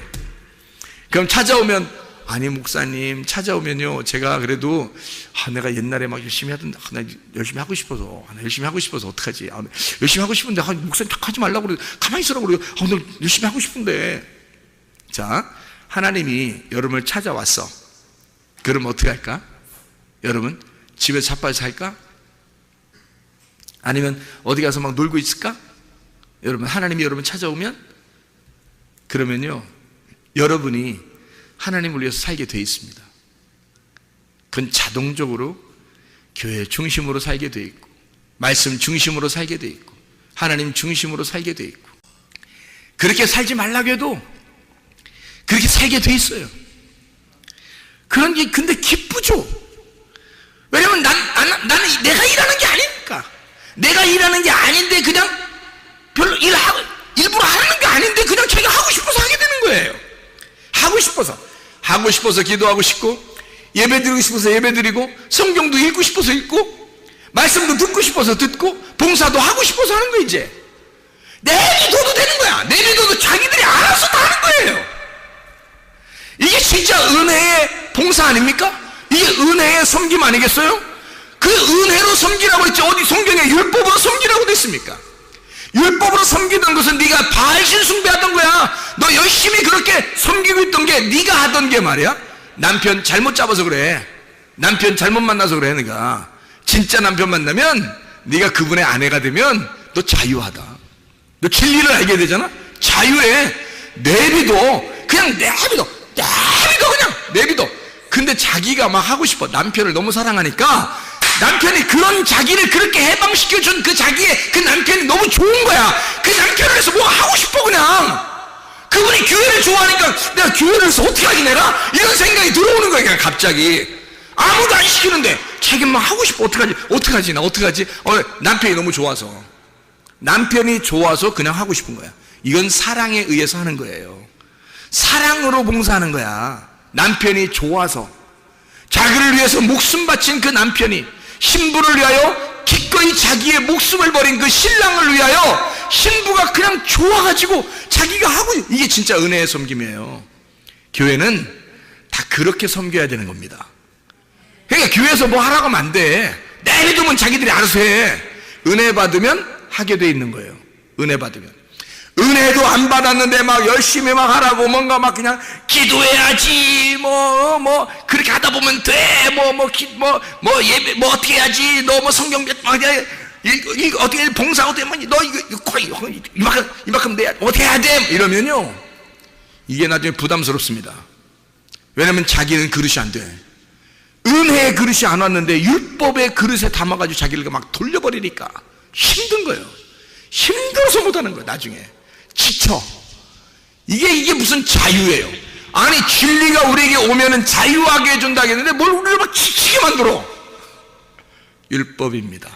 S1: 그럼 찾아오면, 아니 목사님 찾아오면요, 제가 그래도 내가 옛날에 막 열심히 하던데 나 열심히 하고 싶어서 어떡하지? 열심히 하고 싶은데 목사님 딱 하지 말라고 그래. 가만히 있으라고 그래요. 나 열심히 하고 싶은데. 자, 하나님이 여러분을 찾아왔어. 그럼 어떻게 할까? 여러분 집에서 자빠져 살까? 아니면 어디 가서 막 놀고 있을까? 여러분, 하나님이 여러분 찾아오면, 그러면요 여러분이 하나님을 위해서 살게 돼 있습니다. 그건 자동적으로 교회 중심으로 살게 돼 있고, 말씀 중심으로 살게 돼 있고, 하나님 중심으로 살게 돼 있고, 그렇게 살지 말라고 해도 그렇게 살게 돼 있어요. 그런 게 근데 기쁘죠. 왜냐면 나는 내가 일하는 게 아니니까. 내가 일하는 게 아닌데 그냥 별로 일부러 하는 게 아닌데 그냥 자기가 하고 싶어서 하게 되는 거예요. 하고 싶어서 기도하고 싶고, 예배드리고 싶어서 예배드리고, 성경도 읽고 싶어서 읽고, 말씀도 듣고 싶어서 듣고, 봉사도 하고 싶어서 하는 거. 이제 내비둬도 되는 거야. 내비둬도 자기들이 알아서 다 하는 거예요. 이게 진짜 은혜의 봉사 아닙니까? 이게 은혜의 섬김 아니겠어요? 그 은혜로 섬기라고 했지 어디 성경에 율법으로 섬기라고 됐습니까? 율법으로 섬기던 것은 네가 바알신 숭배하던 거야. 너 열심히 그렇게 섬기고 있던 게 네가 하던 게 말이야. 남편 잘못 잡아서 그래. 남편 잘못 만나서 그래. 네가 진짜 남편 만나면 네가 그분의 아내가 되면 너 자유하다. 너 진리를 알게 되잖아. 자유해. 내비둬. 그냥 내비둬. 그냥 내비둬. 근데 자기가 막 하고 싶어. 남편을 너무 사랑하니까 남편이 그런 자기를 그렇게 해방시켜준 그 자기의 그 남편이 너무 좋은 거야. 그 남편을 위해서 뭐 하고 싶어. 그냥 그분이 교회를 좋아하니까 내가 교회를 해서 어떻게 하지 내가? 이런 생각이 들어오는 거야. 그냥 갑자기 아무도 안 시키는데 자기만 하고 싶어. 어떡하지 나 어떡하지? 남편이 너무 좋아서. 남편이 좋아서 그냥 하고 싶은 거야. 이건 사랑에 의해서 하는 거예요. 사랑으로 봉사하는 거야. 남편이 좋아서. 자기를 위해서 목숨 바친 그 남편이 신부를 위하여 기꺼이 자기의 목숨을 버린 그 신랑을 위하여 신부가 그냥 좋아가지고 자기가 하고, 이게 진짜 은혜의 섬김이에요. 교회는 다 그렇게 섬겨야 되는 겁니다. 그러니까 교회에서 뭐 하라고 하면 안 돼. 내비두면 자기들이 알아서 해. 은혜 받으면 하게 돼 있는 거예요. 은혜 받으면. 은혜도 안 받았는데 막 열심히 막 하라고 뭔가 막 그냥 기도해야지 그렇게 하다 보면 돼 예배 어떻게 해야지 너 뭐 성경 막 이거 어떻게 봉사 어떻게 너 이거 이만큼 내야 어떻게 해야 돼 이러면요 이게 나중에 부담스럽습니다. 왜냐면 자기는 그릇이 안 돼. 은혜의 그릇이 안 왔는데 율법의 그릇에 담아가지고 자기를 막 돌려버리니까 힘든 거예요. 힘들어서 못하는 거예요. 나중에 지쳐. 이게 무슨 자유예요? 아니 진리가 우리에게 오면은 자유하게 해준다 했는데 뭘 우리를 막 지치게 만들어. 율법입니다.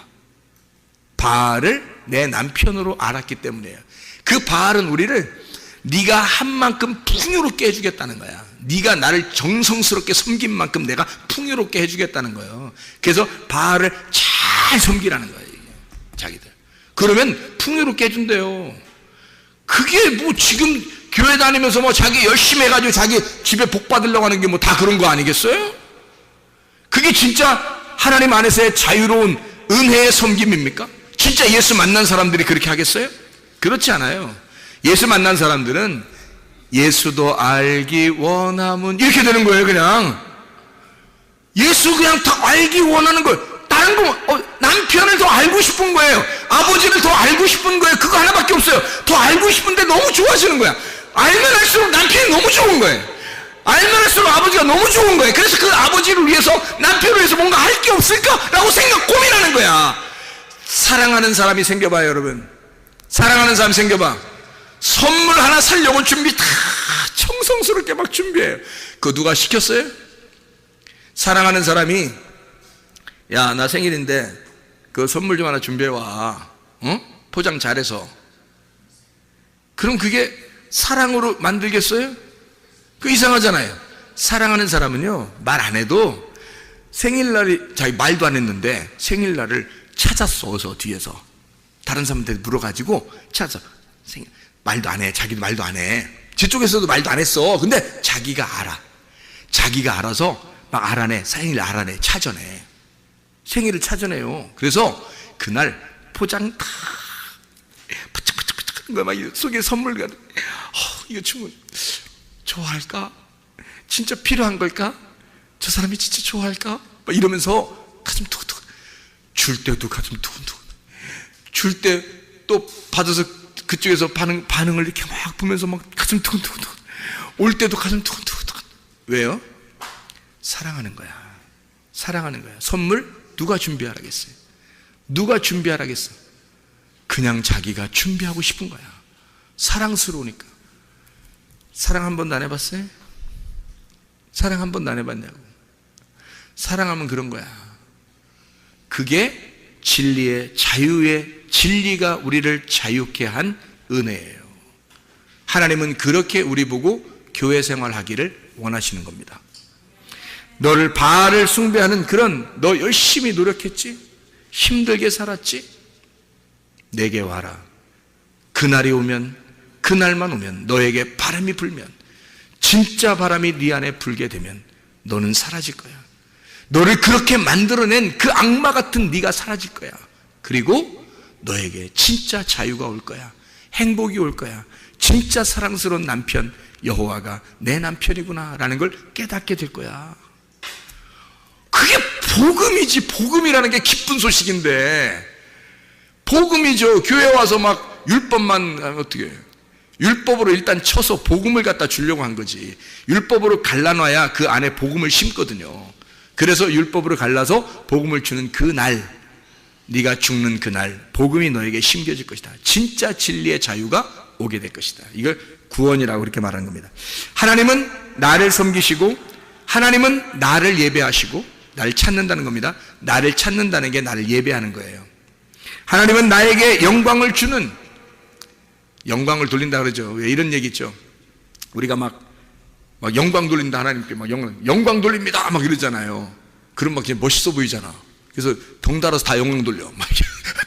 S1: 바알을 내 남편으로 알았기 때문이에요. 그 바알은 우리를 네가 한 만큼 풍요롭게 해주겠다는 거야. 네가 나를 정성스럽게 섬긴 만큼 내가 풍요롭게 해주겠다는 거예요. 그래서 바알을 잘 섬기라는 거예요. 자기들. 그러면 풍요롭게 해준대요. 그게 뭐 지금 교회 다니면서 뭐 자기 열심히 해가지고 자기 집에 복 받으려고 하는 게 뭐 다 그런 거 아니겠어요? 그게 진짜 하나님 안에서의 자유로운 은혜의 섬김입니까? 진짜 예수 만난 사람들이 그렇게 하겠어요? 그렇지 않아요. 예수 만난 사람들은 예수도 알기 원함은 이렇게 되는 거예요. 그냥 예수 그냥 다 알기 원하는 거예요. 다른 거 남편을 더 알고 싶은 거예요. 아버지를 더 알고 싶은 거예요. 그거 하나밖에 없어요. 더 알고 싶은데 너무 좋아하시는 거야. 알면 할수록 남편이 너무 좋은 거예요. 알면 할수록 아버지가 너무 좋은 거예요. 그래서 그 아버지를 위해서 남편을 위해서 뭔가 할 게 없을까라고 고민하는 거야. 사랑하는 사람이 생겨봐요. 여러분 사랑하는 사람 생겨봐. 선물 하나 사려고 준비 다 정성스럽게 막 준비해요. 그거 누가 시켰어요? 사랑하는 사람이 야 나 생일인데 그 선물 좀 하나 준비해와. 포장 잘해서. 그럼 그게 사랑으로 만들겠어요? 그 이상하잖아요. 사랑하는 사람은요 말 안 해도 생일날이 자기 말도 안 했는데 생일날을 찾았어. 어서 뒤에서 다른 사람한테 물어가지고 찾아서 말도 안 해. 자기도 말도 안 해. 저쪽에서도 말도 안 했어. 근데 자기가 알아. 자기가 알아서 막 알아내. 생일 알아내. 찾아내. 생일을 찾아내요. 그래서 그날 포장 다 바짝바짝바짝 막 속에 선물가 이거 주면 좋아할까? 진짜 필요한 걸까? 저 사람이 진짜 좋아할까? 막 이러면서 가슴 툭툭. 줄 때도 가슴 두근두근. 줄 때 또 받아서 그쪽에서 반응을 이렇게 막 보면서 막 가슴 두근두근. 올 때도 가슴 두근두근. 왜요? 사랑하는 거야. 사랑하는 거야. 선물 누가 준비하라겠어요? 누가 준비하라겠어? 그냥 자기가 준비하고 싶은 거야. 사랑스러우니까. 사랑 한 번도 안 해봤어요? 사랑 한 번도 안 해봤냐고. 사랑하면 그런 거야. 그게 진리의 자유의 진리가 우리를 자유케 한 은혜예요. 하나님은 그렇게 우리 보고 교회 생활하기를 원하시는 겁니다. 너를 바알을 숭배하는 그런 너 열심히 노력했지? 힘들게 살았지? 내게 와라. 그날이 오면 그날만 오면 너에게 바람이 불면 진짜 바람이 네 안에 불게 되면 너는 사라질 거야. 너를 그렇게 만들어낸 그 악마 같은 네가 사라질 거야. 그리고 너에게 진짜 자유가 올 거야. 행복이 올 거야. 진짜 사랑스러운 남편 여호와가 내 남편이구나 라는 걸 깨닫게 될 거야. 그게 복음이지. 복음이라는 게 기쁜 소식인데, 복음이죠. 교회 와서 막 율법만 하면 어떻게 해요? 율법으로 일단 쳐서 복음을 갖다 주려고 한 거지. 율법으로 갈라놔야 그 안에 복음을 심거든요. 그래서 율법으로 갈라서 복음을 주는 그 날, 네가 죽는 그날 복음이 너에게 심겨질 것이다. 진짜 진리의 자유가 오게 될 것이다. 이걸 구원이라고 그렇게 말하는 겁니다. 하나님은 나를 섬기시고, 하나님은 나를 예배하시고, 나를 찾는다는 겁니다. 나를 찾는다는 게 나를 예배하는 거예요. 하나님은 나에게 영광을 주는, 영광을 돌린다 그러죠. 왜 이런 얘기 있죠? 우리가 막 영광 돌린다, 하나님께 막 영광 돌립니다 막 이러잖아요. 그럼 막 그냥 멋있어 보이잖아. 그래서 덩달아서 다 영광 돌려. 막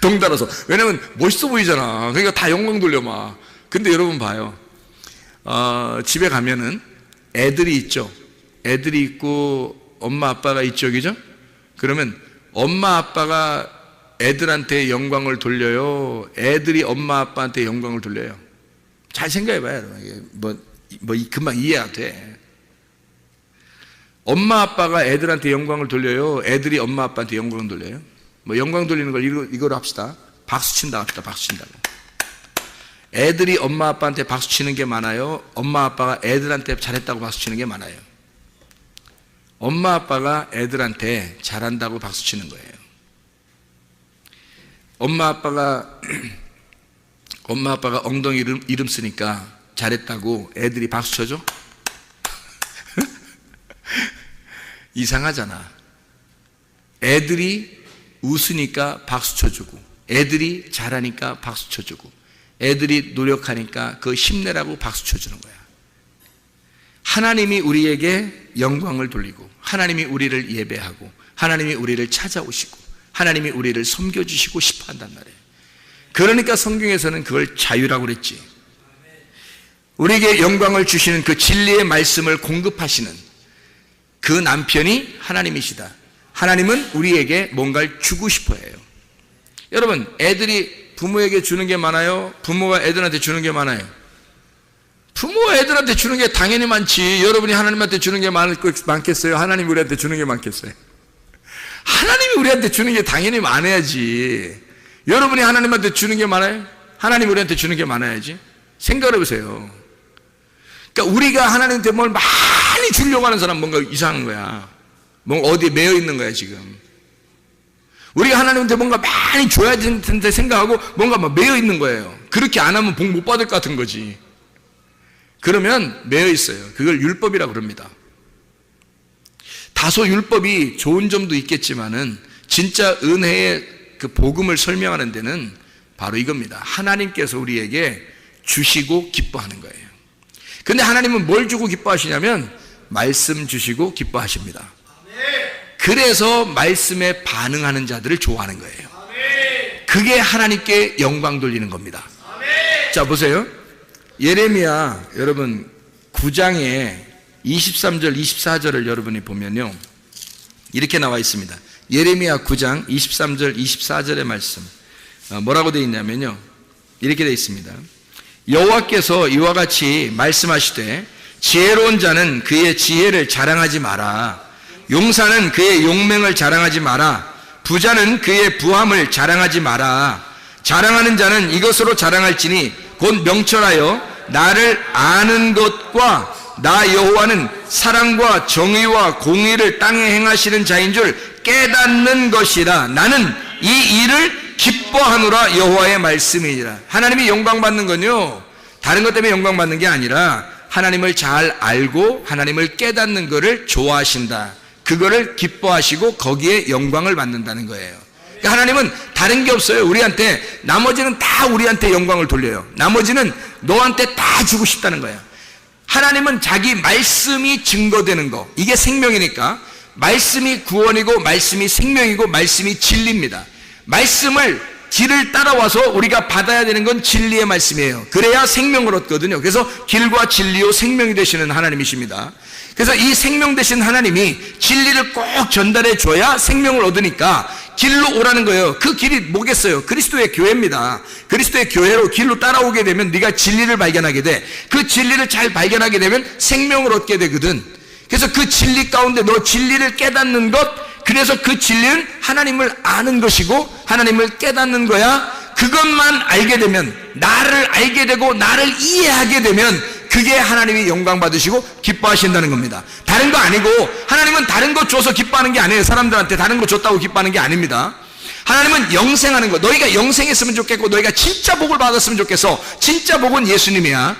S1: 덩달아서. 왜냐면 멋있어 보이잖아. 그러니까 다 영광 돌려 막. 근데 여러분 봐요. 집에 가면은 애들이 있죠. 애들이 있고 엄마 아빠가 있죠, 그죠? 그러면 엄마 아빠가 애들한테 영광을 돌려요? 애들이 엄마 아빠한테 영광을 돌려요? 잘 생각해봐요. 금방 이해가 돼. 엄마 아빠가 애들한테 영광을 돌려요? 애들이 엄마 아빠한테 영광을 돌려요? 영광 돌리는 걸 이거로 합시다. 박수 친다 합시다. 박수 친다고. 애들이 엄마 아빠한테 박수 치는 게 많아요? 엄마 아빠가 애들한테 잘했다고 박수 치는 게 많아요? 엄마 아빠가 애들한테 잘한다고 박수 치는 거예요. 엄마 아빠가 엉덩이 이름 쓰니까 잘했다고 애들이 박수 쳐줘? 이상하잖아. 애들이 웃으니까 박수 쳐주고, 애들이 잘하니까 박수 쳐주고, 애들이 노력하니까 그 힘내라고 박수 쳐주는 거야. 하나님이 우리에게 영광을 돌리고, 하나님이 우리를 예배하고, 하나님이 우리를 찾아오시고, 하나님이 우리를 섬겨주시고 싶어 한단 말이에요. 그러니까 성경에서는 그걸 자유라고 그랬지. 우리에게 영광을 주시는 그 진리의 말씀을 공급하시는 그 남편이 하나님이시다. 하나님은 우리에게 뭔가를 주고 싶어 해요. 여러분, 애들이 부모에게 주는 게 많아요? 부모가 애들한테 주는 게 많아요? 부모가 애들한테 주는 게 당연히 많지. 여러분이 하나님한테 주는 게 많겠어요? 하나님이 우리한테 주는 게 많겠어요? 하나님이 우리한테 주는 게 당연히 많아야지. 여러분이 하나님한테 주는 게 많아요? 하나님이 우리한테 주는 게 많아야지. 생각해 보세요. 그러니까 우리가 하나님한테 뭘 많이 주려고 하는 사람 뭔가 이상한 거야. 뭔가 어디에 매여 있는 거야 지금. 우리가 하나님한테 뭔가 많이 줘야 되는데 생각하고 뭔가 막 매여 있는 거예요. 그렇게 안 하면 복 못 받을 것 같은 거지. 그러면 매여 있어요. 그걸 율법이라고 그럽니다. 다소 율법이 좋은 점도 있겠지만은 진짜 은혜의 그 복음을 설명하는 데는 바로 이겁니다. 하나님께서 우리에게 주시고 기뻐하는 거예요. 근데 하나님은 뭘 주고 기뻐하시냐면 말씀 주시고 기뻐하십니다. 그래서 말씀에 반응하는 자들을 좋아하는 거예요. 그게 하나님께 영광 돌리는 겁니다. 자, 보세요. 예레미야 여러분 9장에 23절 24절을 여러분이 보면요, 이렇게 나와 있습니다. 예레미야 9장 23절 24절의 말씀 뭐라고 되어 있냐면요, 이렇게 되어 있습니다. 여호와께서 이와 같이 말씀하시되 지혜로운 자는 그의 지혜를 자랑하지 마라. 용사는 그의 용맹을 자랑하지 마라. 부자는 그의 부함을 자랑하지 마라. 자랑하는 자는 이것으로 자랑할지니 곧 명철하여 나를 아는 것과 나 여호와는 사랑과 정의와 공의를 땅에 행하시는 자인 줄 깨닫는 것이라. 나는 이 일을 기뻐하노라. 여호와의 말씀이니라. 하나님이 영광받는 건요, 다른 것 때문에 영광받는 게 아니라 하나님을 잘 알고 하나님을 깨닫는 것을 좋아하신다. 그거를 기뻐하시고 거기에 영광을 받는다는 거예요. 그러니까 하나님은 다른 게 없어요. 우리한테 나머지는 다 우리한테 영광을 돌려요. 나머지는 너한테 다 주고 싶다는 거예요. 하나님은 자기 말씀이 증거되는 거, 이게 생명이니까 말씀이 구원이고 말씀이 생명이고 말씀이 진리입니다. 말씀을 길을 따라와서 우리가 받아야 되는 건 진리의 말씀이에요. 그래야 생명을 얻거든요. 그래서 길과 진리요 생명이 되시는 하나님이십니다. 그래서 이 생명 되신 하나님이 진리를 꼭 전달해 줘야 생명을 얻으니까 길로 오라는 거예요. 그 길이 뭐겠어요? 그리스도의 교회입니다. 그리스도의 교회로 길로 따라오게 되면 네가 진리를 발견하게 돼. 그 진리를 잘 발견하게 되면 생명을 얻게 되거든. 그래서 그 진리 가운데 너 진리를 깨닫는 것, 그래서 그 진리는 하나님을 아는 것이고 하나님을 깨닫는 거야. 그것만 알게 되면, 나를 알게 되고 나를 이해하게 되면 그게 하나님이 영광 받으시고 기뻐하신다는 겁니다. 다른 거 아니고, 하나님은 다른 거 줘서 기뻐하는 게 아니에요. 사람들한테 다른 거 줬다고 기뻐하는 게 아닙니다. 하나님은 영생하는 거, 너희가 영생했으면 좋겠고 너희가 진짜 복을 받았으면 좋겠어. 진짜 복은 예수님이야.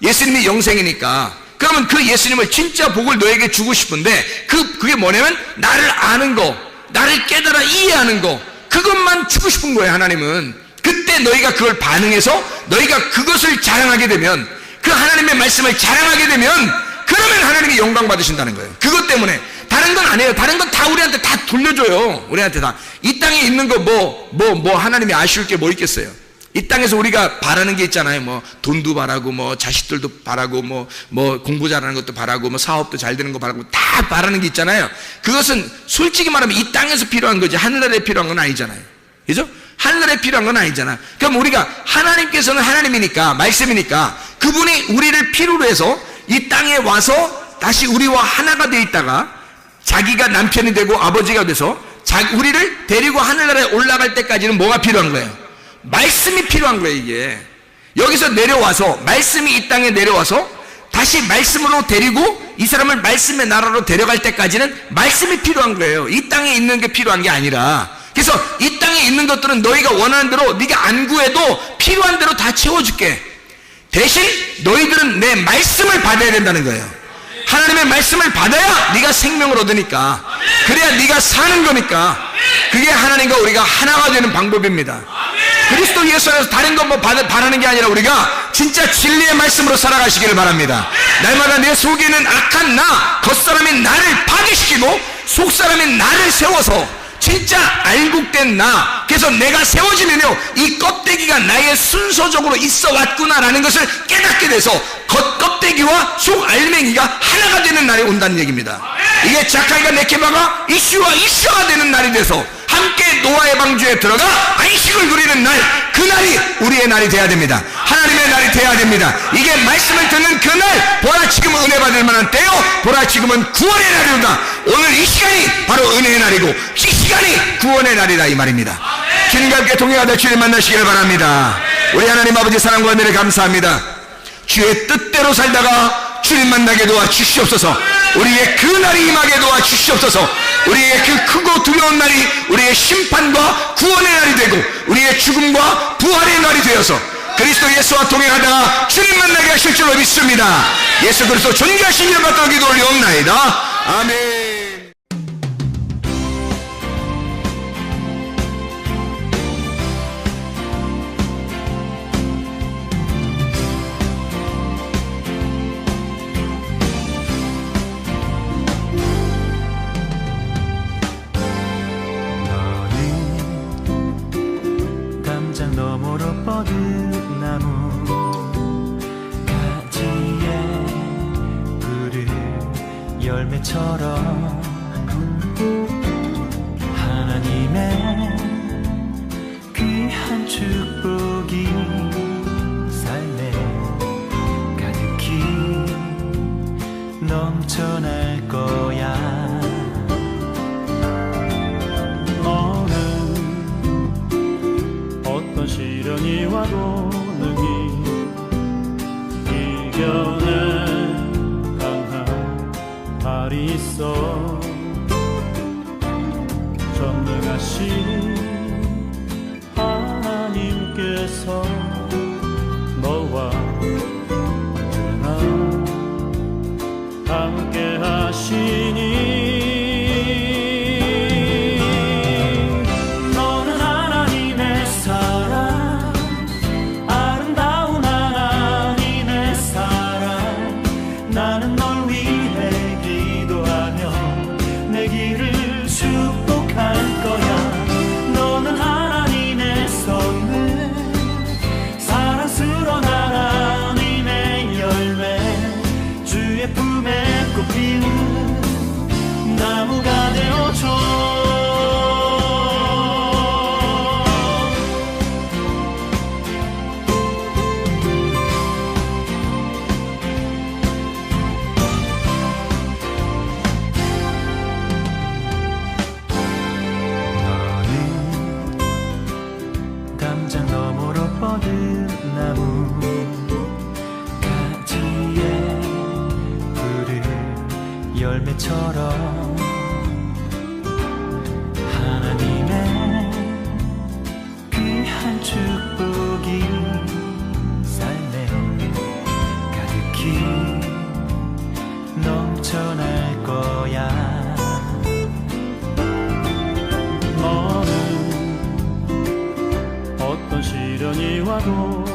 S1: 예수님이 영생이니까. 그러면 그 예수님을 진짜 복을 너에게 주고 싶은데 그게 뭐냐면 나를 아는 거, 나를 깨달아 이해하는 거, 그것만 주고 싶은 거예요. 하나님은. 그때 너희가 그걸 반응해서 너희가 그것을 자랑하게 되면, 그 하나님의 말씀을 자랑하게 되면, 그러면 하나님이 영광 받으신다는 거예요. 그것 때문에. 다른 건 아니에요. 다른 건 다 우리한테 다 돌려줘요. 우리한테 다. 이 땅에 있는 거 하나님이 아쉬울 게 뭐 있겠어요. 이 땅에서 우리가 바라는 게 있잖아요. 뭐 돈도 바라고, 뭐 자식들도 바라고, 뭐 공부 잘하는 것도 바라고, 뭐 사업도 잘 되는 거 바라고, 다 바라는 게 있잖아요. 그것은 솔직히 말하면 이 땅에서 필요한 거지 하늘나라에 필요한 건 아니잖아요. 그죠? 하늘나라에 필요한 건 아니잖아. 그럼 우리가, 하나님께서는 하나님이니까, 말씀이니까 그분이 우리를 필요로 해서 이 땅에 와서 다시 우리와 하나가 되어 있다가 자기가 남편이 되고 아버지가 돼서 우리를 데리고 하늘나라에 올라갈 때까지는 뭐가 필요한 거예요? 말씀이 필요한 거예요. 이게 여기서 내려와서, 말씀이 이 땅에 내려와서 다시 말씀으로 데리고 이 사람을 말씀의 나라로 데려갈 때까지는 말씀이 필요한 거예요. 이 땅에 있는 게 필요한 게 아니라. 그래서 이 땅에 있는 것들은 너희가 원하는 대로, 네가 안 구해도 필요한 대로 다 채워줄게. 대신 너희들은 내 말씀을 받아야 된다는 거예요. 하나님의 말씀을 받아야 네가 생명을 얻으니까, 그래야 네가 사는 거니까. 그게 하나님과 우리가 하나가 되는 방법입니다. 그리스도 예수 안에서 다른 거 바라는 게 아니라 우리가 진짜 진리의 말씀으로 살아가시기를 바랍니다. 날마다 내 속에 있는 악한 나, 겉사람인 나를 파괴시키고 속사람인 나를 세워서 진짜 알곡된 나, 그래서 내가 세워지면요 이 껍데기가 나의 순서적으로 있어 왔구나라는 것을 깨닫게 돼서 겉껍데기와 속 알맹이가 하나가 되는 날이 온다는 얘기입니다. 이게 자카이가 네케바가 이슈와 되는 날이 돼서 함께 노아의 방주에 들어가 안식을 누리는 날, 그 날이 우리의 날이 돼야 됩니다. 하나님의 날이 돼야 됩니다. 이게 말씀을 듣는 그날, 보라 지금은 은혜 받을 만한 때요, 보라 지금은 구원의 날이로다. 오늘 이 시간이 바로 은혜의 날이고 이 시간이 구원의 날이다, 이 말입니다. 주님과 함께 동행하다 주님 만나시기를 바랍니다. 우리 하나님 아버지 사랑과 은혜를 감사합니다. 주의 뜻대로 살다가 주님 만나게 도와주시옵소서. 우리의 그 날이 임하게 도와주시옵소서. 우리의 그 크고 두려운 날이 우리의 심판과 구원의 날이 되고 우리의 죽음과 부활의 날이 되어서 그리스도 예수와 동행하다가 주님 만나게 하실 줄로 믿습니다. 예수 그리스도 존귀하신 이름 받들어 기도 올리옵나이다. 아멘.
S2: 너머로 뻗은 나무 가지에 푸른 열매처럼 하나님의 귀한 축복이 삶에 가득히 넘쳐날 거야. 시련이 와도 능히 이겨낼 강한 발이 있어. 전능하신 하나님께서 너와 언제나 함께 하시니 사랑스러운 나라 시련이 와도